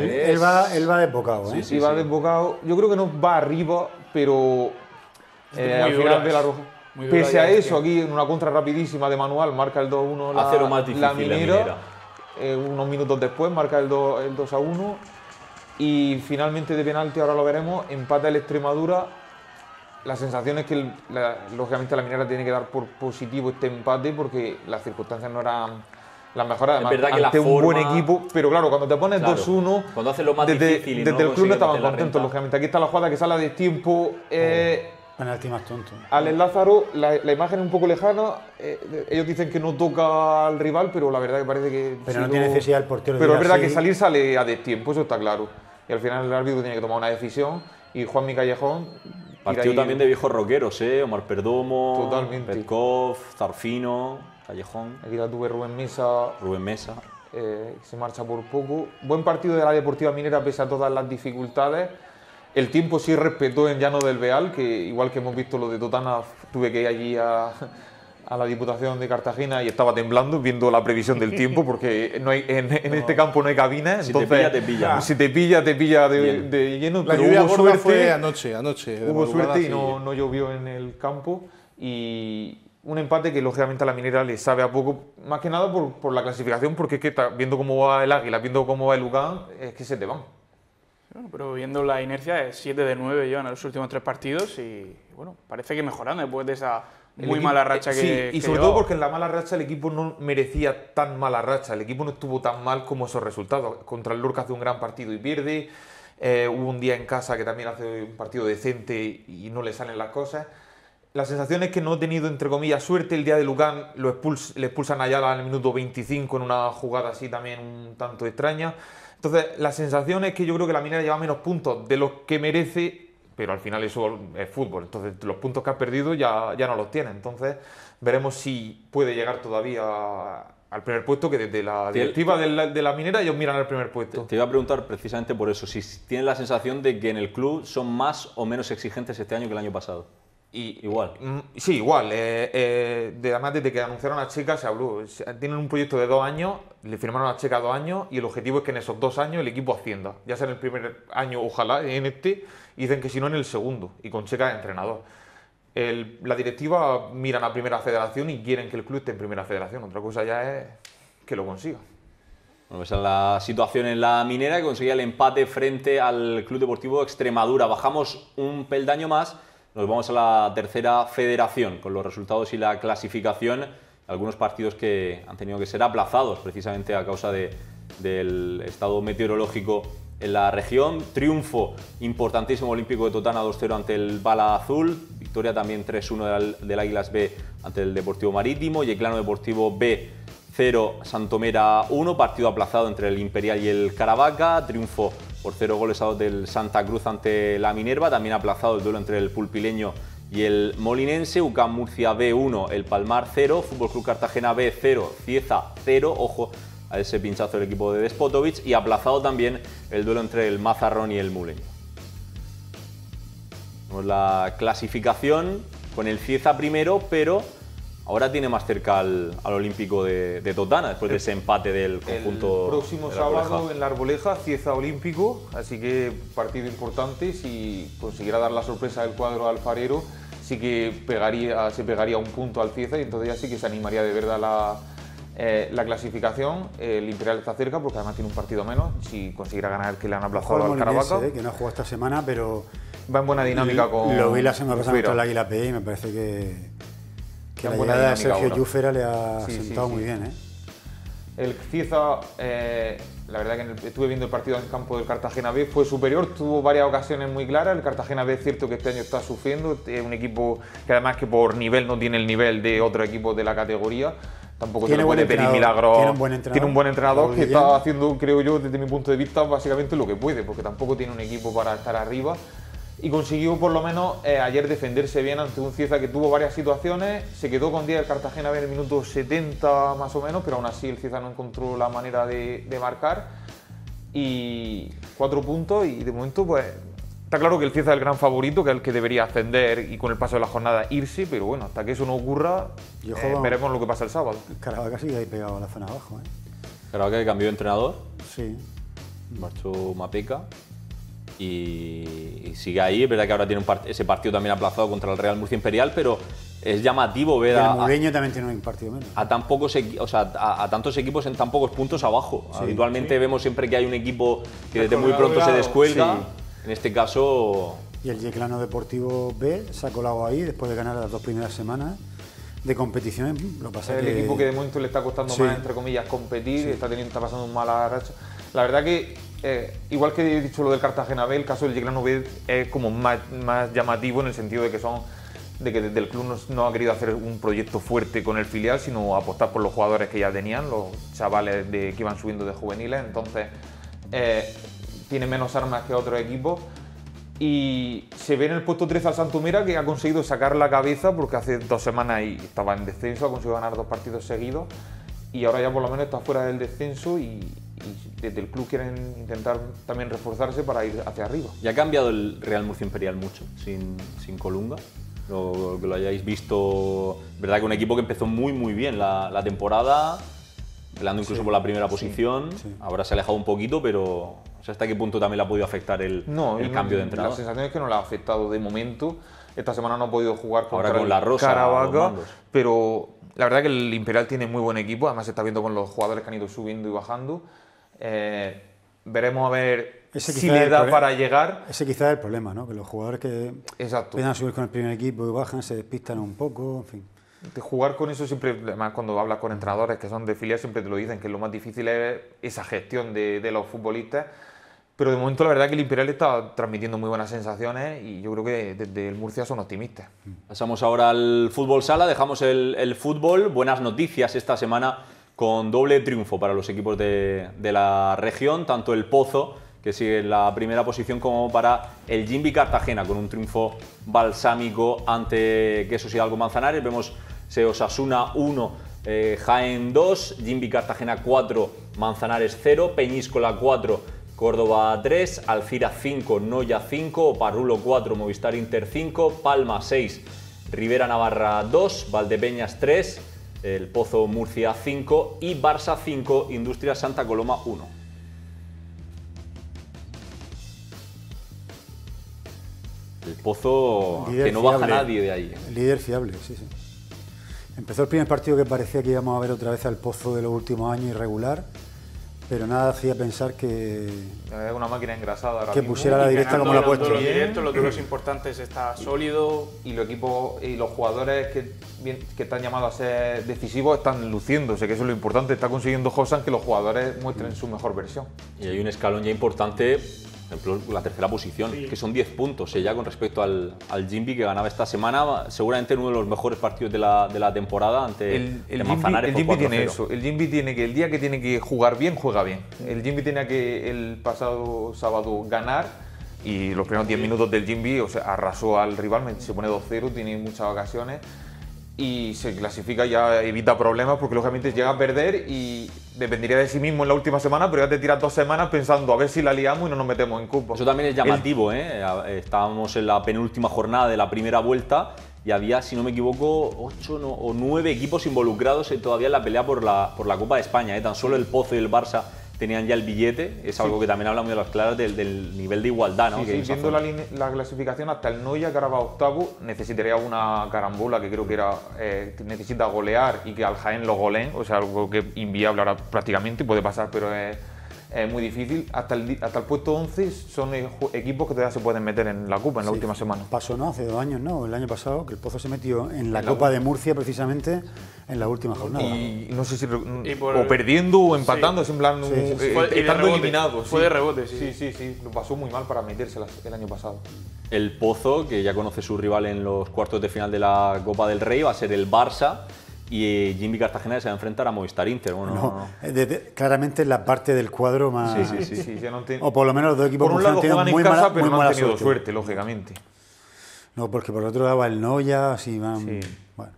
Él va desbocado, ¿eh? Sí, va desbocado. Yo creo que no va arriba, pero al final de la roja. Pese a eso, aquí en una contra rapidísima de Manual marca el 2-1 hace lo más difícil la Minera. Unos minutos después marca el 2-1. Y finalmente de penalti, ahora lo veremos, empata el Extremadura. La sensación es que lógicamente la Minera tiene que dar por positivo este empate porque las circunstancias no eran las mejores, además, es verdad que ante un buen equipo, pero claro, cuando te pones 2-1, cuando haces lo más difícil, desde el club no estaban contentos, lógicamente. Aquí está la jugada que sale a destiempo. Penalti más tonto. Alex Lázaro, la imagen es un poco lejana, ellos dicen que no toca al rival, pero la verdad que parece que... Pero no tiene necesidad el portero. Pero es verdad que salir sale a destiempo, eso está claro. Y al final el árbitro tiene que tomar una decisión y Juanmi Callejón... Partido también de viejos rockeros, Omar Perdomo, Totalmente. Petkov, Zarfino, Callejón. Aquí la tuve Rubén Mesa. Se marcha por poco. Buen partido de la Deportiva Minera pese a todas las dificultades. El tiempo sí respetó en Llano del Beal, que igual que hemos visto lo de Totana, tuve que ir allí a la Diputación de Cartagena y estaba temblando viendo la previsión del tiempo, porque no hay, en este campo no hay cabinas. Si entonces, te pilla. Si te pilla de lleno. La pero lluvia hubo gorda suerte, fue anoche. Hubo suerte y no llovió en el campo. Y un empate que lógicamente a la Minera le sabe a poco, más que nada por la clasificación, porque es que viendo cómo va el Águila, viendo cómo va el Lugán, es que se te van. Bueno, pero viendo la inercia, 7 de 9 llevan en los últimos 3 partidos y bueno, parece que mejorando después de esa muy mala racha que y sobre llevaba. todo porque en la mala racha el equipo no merecía tan mala racha, el equipo no estuvo tan mal como esos resultados. Contra el Lorca hace un gran partido y pierde, hubo un día en casa que también hace un partido decente y no le salen las cosas. La sensación es que no he tenido, entre comillas, suerte. El día de Lucan le expulsan a Ayala en el minuto 25 en una jugada así también un tanto extraña. Entonces, la sensación es que yo creo que la Minera lleva menos puntos de los que merece, pero al final eso es fútbol. Entonces, los puntos que ha perdido ya no los tiene. Entonces, veremos si puede llegar todavía al primer puesto, que desde la directiva de la Minera ellos miran al primer puesto. Te iba a preguntar precisamente por eso, si tienes la sensación de que en el club son más o menos exigentes este año que el año pasado. Igual. Sí, igual. Además, desde que anunciaron a Checa se habló. Tienen un proyecto de 2 años, le firmaron a Checa 2 años y el objetivo es que en esos 2 años el equipo ascienda. Ya sea en el primer año, ojalá, en este, y dicen que si no en el segundo, y con Checa de entrenador. La directiva miran a Primera Federación y quieren que el club esté en Primera Federación. Otra cosa ya es que lo consiga. Bueno, esa es la situación en la Minera, que conseguía el empate frente al Club Deportivo Extremadura. Bajamos un peldaño más. Nos vamos a la tercera federación con los resultados y la clasificación. Algunos partidos que han tenido que ser aplazados precisamente a causa del estado meteorológico en la región. Triunfo importantísimo olímpico de Totana 2-0 ante el Bala Azul. Victoria también 3-1 del Águilas B ante el Deportivo Marítimo. Yeclano Deportivo B 0, Santomera 1. Partido aplazado entre el Imperial y el Caravaca. Triunfo por 0 goles a 2 del Santa Cruz ante la Minerva. También aplazado el duelo entre el Pulpileño y el Molinense. UCAM Murcia B 1, el Palmar 0. Fútbol Club Cartagena B 0, Cieza 0. Ojo a ese pinchazo del equipo de Despotovic. Y aplazado también el duelo entre el Mazarrón y el Muleño. Vemos la clasificación con el Cieza primero, pero ahora tiene más cerca al Olímpico de Totana, después de ese empate del conjunto. El próximo de la sábado Coleja. en la Arboleja, Cieza Olímpico, así que partido importante. Si consiguiera dar la sorpresa del cuadro alfarero, sí que se pegaría un punto al Cieza y entonces ya sí que se animaría de verdad la clasificación. El Imperial está cerca porque además tiene un partido menos. Si consiguiera ganar el que le han aplazado al Caravaca. Que no ha jugado esta semana, pero va en buena dinámica con. Lo vi la semana pasada Ufera. contra el Águila P y me parece que la en buena llegada de dinámica Sergio ahora. Llúfera le ha Sí, sentado sí. muy bien, ¿eh? El Cieza, la verdad que estuve viendo el partido en campo del Cartagena B, fue superior, tuvo varias ocasiones muy claras. El Cartagena B es cierto que este año está sufriendo, es un equipo que además que por nivel no tiene el nivel de otro equipo de la categoría. Tampoco se le puede pedir milagros. Tiene un buen entrenador. Tiene un buen entrenador Raúl que Guillén. está haciendo, creo yo, desde mi punto de vista, básicamente lo que puede, porque tampoco tiene un equipo para estar arriba. Y consiguió por lo menos ayer defenderse bien ante un Cieza que tuvo varias situaciones, se quedó con 10 el Cartagena B en el minuto 70 más o menos, pero aún así el Cieza no encontró la manera de marcar. Y 4 puntos y de momento pues está claro que el Cieza es el gran favorito, que es el que debería ascender y con el paso de la jornada irse, pero bueno, hasta que eso no ocurra Y ojo, veremos lo que pasa el sábado. Caravaca sigue ahí pegado a la zona abajo, ¿eh? Caravaca que cambió de entrenador, Sí. marchó Mapeca y sigue ahí. Es verdad que ahora tiene ese partido también aplazado contra el Real Murcia Imperial, pero es llamativo ver El Muleño también tiene un partido menos. a tantos equipos en tan pocos puntos abajo. Habitualmente vemos siempre que hay un equipo que desde muy pronto se descuelga. Sí. En este caso, Y el Yeclano Deportivo B se ha colado ahí después de ganar las 2 primeras semanas de competición. Lo que pasa Es es el equipo que de momento le está costando Sí. más, entre comillas, competir, está pasando un mala racha. La verdad que, igual que he dicho lo del Cartagena B, el caso del Yeclano B es como más llamativo en el sentido de que desde el club no ha querido hacer un proyecto fuerte con el filial, sino apostar por los jugadores que ya tenían, los chavales que iban subiendo de juveniles. Entonces, tiene menos armas que otros equipos. Y se ve en el puesto 13 al Santomera, que ha conseguido sacar la cabeza porque hace 2 semanas y estaba en descenso, ha conseguido ganar 2 partidos seguidos y ahora ya por lo menos está fuera del descenso y desde el club quieren intentar también reforzarse para ir hacia arriba. ¿ya ha cambiado el Real Murcia Imperial mucho sin Colunga? Lo que lo hayáis visto, verdad que un equipo que empezó muy bien la temporada, peleando incluso por la primera posición, ahora se ha alejado un poquito, pero no sé hasta qué punto también le ha podido afectar el cambio de entrenador. La sensación es que no le ha afectado de momento. Esta semana no ha podido jugar contra Ahora con el la Rosa, Caravaca, los mandos. pero la verdad que el Imperial tiene muy buen equipo, además se está viendo con los jugadores que han ido subiendo y bajando. veremos a ver Ese si quizá le es el da problema. para llegar. Ese quizás es el problema, ¿no? Que los jugadores que Exacto. empiezan a subir con el primer equipo y bajan, se despistan un poco, en fin. De jugar con eso siempre, además cuando hablas con entrenadores que son de filial, siempre te lo dicen, que lo más difícil es esa gestión de los futbolistas. Pero de momento la verdad que el Imperial está transmitiendo muy buenas sensaciones y yo creo que desde el Murcia son optimistas. Pasamos ahora al fútbol sala, dejamos el fútbol. Buenas noticias esta semana con doble triunfo para los equipos de la región, tanto el Pozo, que sigue en la primera posición, como para el Jimbi Cartagena, con un triunfo balsámico ante Quesos Hidalgo Manzanares. Vemos Osasuna 1, Jaén 2, Jimbi Cartagena 4, Manzanares 0, Peñíscola 4, Córdoba 3, Alcira 5, Noya 5, Parrulo 4, Movistar Inter 5, Palma 6, Rivera Navarra 2, Valdepeñas 3, el Pozo Murcia 5 y Barça 5, Industria Santa Coloma 1. El Pozo, Líder que no baja fiable. nadie de ahí. Líder fiable, sí, sí. Empezó el primer partido que parecía que íbamos a ver otra vez al Pozo de los últimos años, irregular, pero nada hacía pensar que Es una máquina engrasada ahora Que mismo. pusiera la directa como la ha Los puesto. duelos directos, los duelos importantes, está sólido. Y los equipos y los jugadores que están llamados a ser decisivos están luciéndose, que eso es lo importante. Está consiguiendo Josan que los jugadores muestren su mejor versión. Y hay un escalón ya importante, por ejemplo, la tercera posición, que son 10 puntos ya con respecto al Jimbi, que ganaba esta semana, seguramente en uno de los mejores partidos de la temporada ante El Manzanares. Jimbi por tiene 4-0. eso. El Jimbi tiene que el día que tiene que jugar bien, juega bien. El Jimbi tenía que el pasado sábado ganar y los primeros 10 minutos del Jimbi, o sea, arrasó al rival, se pone 2-0, tiene muchas ocasiones y se clasifica, ya evita problemas porque lógicamente llega a perder y dependería de sí mismo en la última semana, pero ya te tiras 2 semanas pensando a ver si la liamos y no nos metemos en cupo. Eso también es llamativo, ¿eh? Estábamos en la penúltima jornada de la primera vuelta y había, si no me equivoco, 8 o 9 equipos involucrados todavía en la pelea por la Copa de España, ¿eh? Tan solo el Pozo y el Barça tenían ya el billete, es algo que también habla muy a las claras del nivel de igualdad, ¿no? Sí, que sí, hay en esa viendo zona. la clasificación, hasta el Noya, que ahora va octavo, necesitaría una carambola que creo que necesita golear y que al Jaén lo goleen, o sea, algo que es inviable ahora prácticamente, puede pasar, pero es muy difícil. Hasta el puesto 11 son equipos que todavía se pueden meter en la Copa en la última semana. pasó, ¿no? Hace 2 años, ¿no? El año pasado, que el Pozo se metió en la Copa de Murcia precisamente en la última jornada. Y no sé si por- o perdiendo o empatando, es en plan Sí, sí, sí. Fue- y de estando rebote. eliminados. Fue de rebote, sí. Sí, lo pasó muy mal para meterse el año pasado. El Pozo, que ya conoce su rival en los cuartos de final de la Copa del Rey, va a ser el Barça. Y Jimbi Cartagena se va a enfrentar a Movistar Inter. Bueno, No, claramente la parte del cuadro más... Sí, ya no te- O por lo menos los dos equipos Por un lado murcianos juegan en muy casa, mala, pero muy no mala han tenido suerte, lógicamente. No, porque por otro lado va el Noya, así van... Sí. Bueno.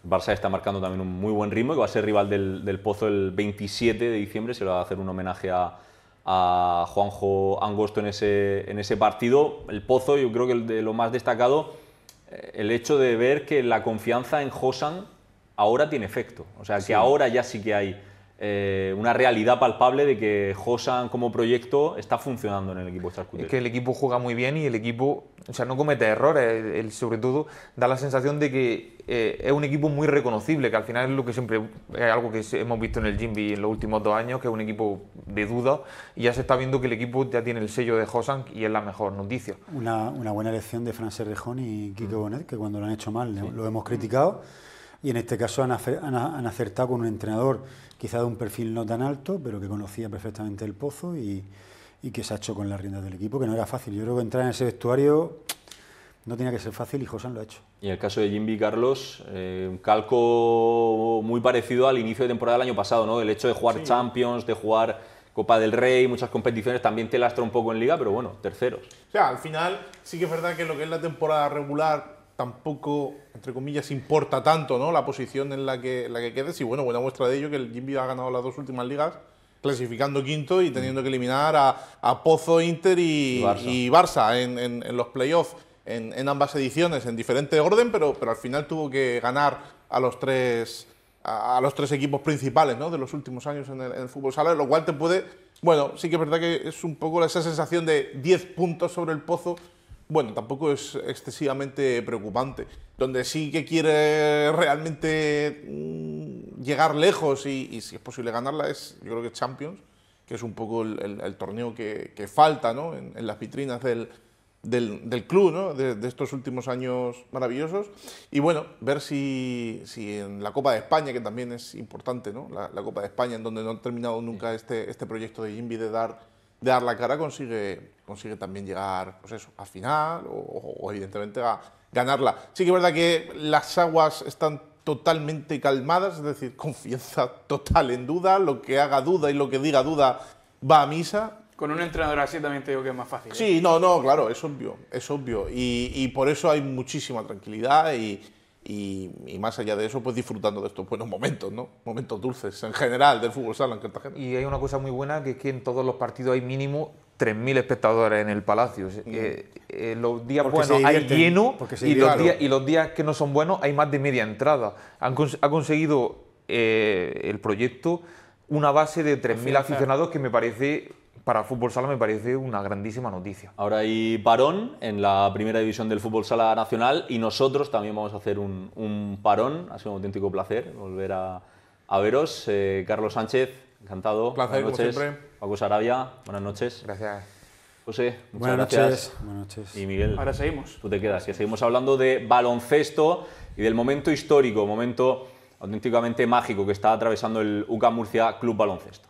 Barça está marcando también un muy buen ritmo y va a ser rival del Pozo el 27 de diciembre. Se le va a hacer un homenaje a Juanjo Angosto en ese partido. El Pozo, yo creo que de lo más destacado, el hecho de ver que la confianza en Josan ahora tiene efecto. O sea, que ahora ya sí que hay una realidad palpable de que Josan como proyecto está funcionando en el equipo Es charcutero. que el equipo juega muy bien y el equipo, o sea, no comete errores. Él, sobre todo, da la sensación de que es un equipo muy reconocible, que al final es lo que siempre es algo que hemos visto en el Jimbi en los últimos 2 años, que es un equipo de duda y ya se está viendo que el equipo ya tiene el sello de Josan y es la mejor noticia. Una buena elección de Fran Serrejón y Quique Bonet, que cuando lo han hecho mal lo hemos criticado. Y en este caso han acertado con un entrenador quizá de un perfil no tan alto, pero que conocía perfectamente el Pozo y que se ha hecho con las riendas del equipo, que no era fácil. Yo creo que entrar en ese vestuario no tenía que ser fácil y Josan lo ha hecho. Y en el caso de Jimbi, Carlos, un calco muy parecido al inicio de temporada del año pasado, ¿no? El hecho de jugar Champions, de jugar Copa del Rey, muchas competiciones, también te lastra un poco en Liga, pero bueno, terceros. O sea, al final sí que es verdad que lo que es la temporada regular tampoco, entre comillas, importa tanto, ¿no? La posición en la que quedes. Y bueno, buena muestra de ello que el Jimbi ha ganado las 2 últimas ligas, clasificando quinto y teniendo que eliminar a Pozo, Inter y Barça en los playoffs en ambas ediciones, en diferente orden, pero al final tuvo que ganar a los tres equipos principales, ¿no? De los últimos años en el fútbol sala, lo cual te puede... Bueno, sí que es verdad que es un poco esa sensación de 10 puntos sobre el Pozo. Bueno, tampoco es excesivamente preocupante. Donde sí que quiere realmente llegar lejos y si es posible ganarla es, yo creo que Champions. que es un poco el torneo que falta, ¿no?, en las vitrinas del club, ¿no?, de estos últimos años maravillosos. Y bueno, ver si en la Copa de España, que también es importante, ¿no?, la Copa de España, en donde no ha terminado nunca este proyecto de Jimby de dar la cara, consigue también llegar, pues eso, a final o evidentemente a ganarla. Sí que es verdad que las aguas están totalmente calmadas, es decir, confianza total en Duda, lo que haga Duda y lo que diga Duda va a misa. Con un entrenador así también te digo que es más fácil. Sí, no, claro, es obvio. Y por eso hay muchísima tranquilidad y más allá de eso, pues disfrutando de estos buenos momentos, ¿no? Momentos dulces en general del fútbol sala en Cartagena. Y hay una cosa muy buena, que es que en todos los partidos hay mínimo 3.000 espectadores en el Palacio. Los días Porque buenos se hay divierten, lleno porque se y divierten. los días que no son buenos hay más de media entrada. Ha conseguido el proyecto una base de 3.000 aficionados que me parece, para fútbol sala, me parece una grandísima noticia. Ahora hay parón en la primera división del fútbol sala nacional y nosotros también vamos a hacer un parón. Ha sido un auténtico placer volver a veros. Carlos Sánchez, encantado. Placer, buenas como noches. siempre. Paco Sarabia, buenas noches. Gracias. José, muchas Buenas gracias. noches. Buenas noches. Y Miguel, Ahora seguimos. tú te quedas, que seguimos hablando de baloncesto y del momento histórico, momento auténticamente mágico que está atravesando el UCAM Murcia Club Baloncesto.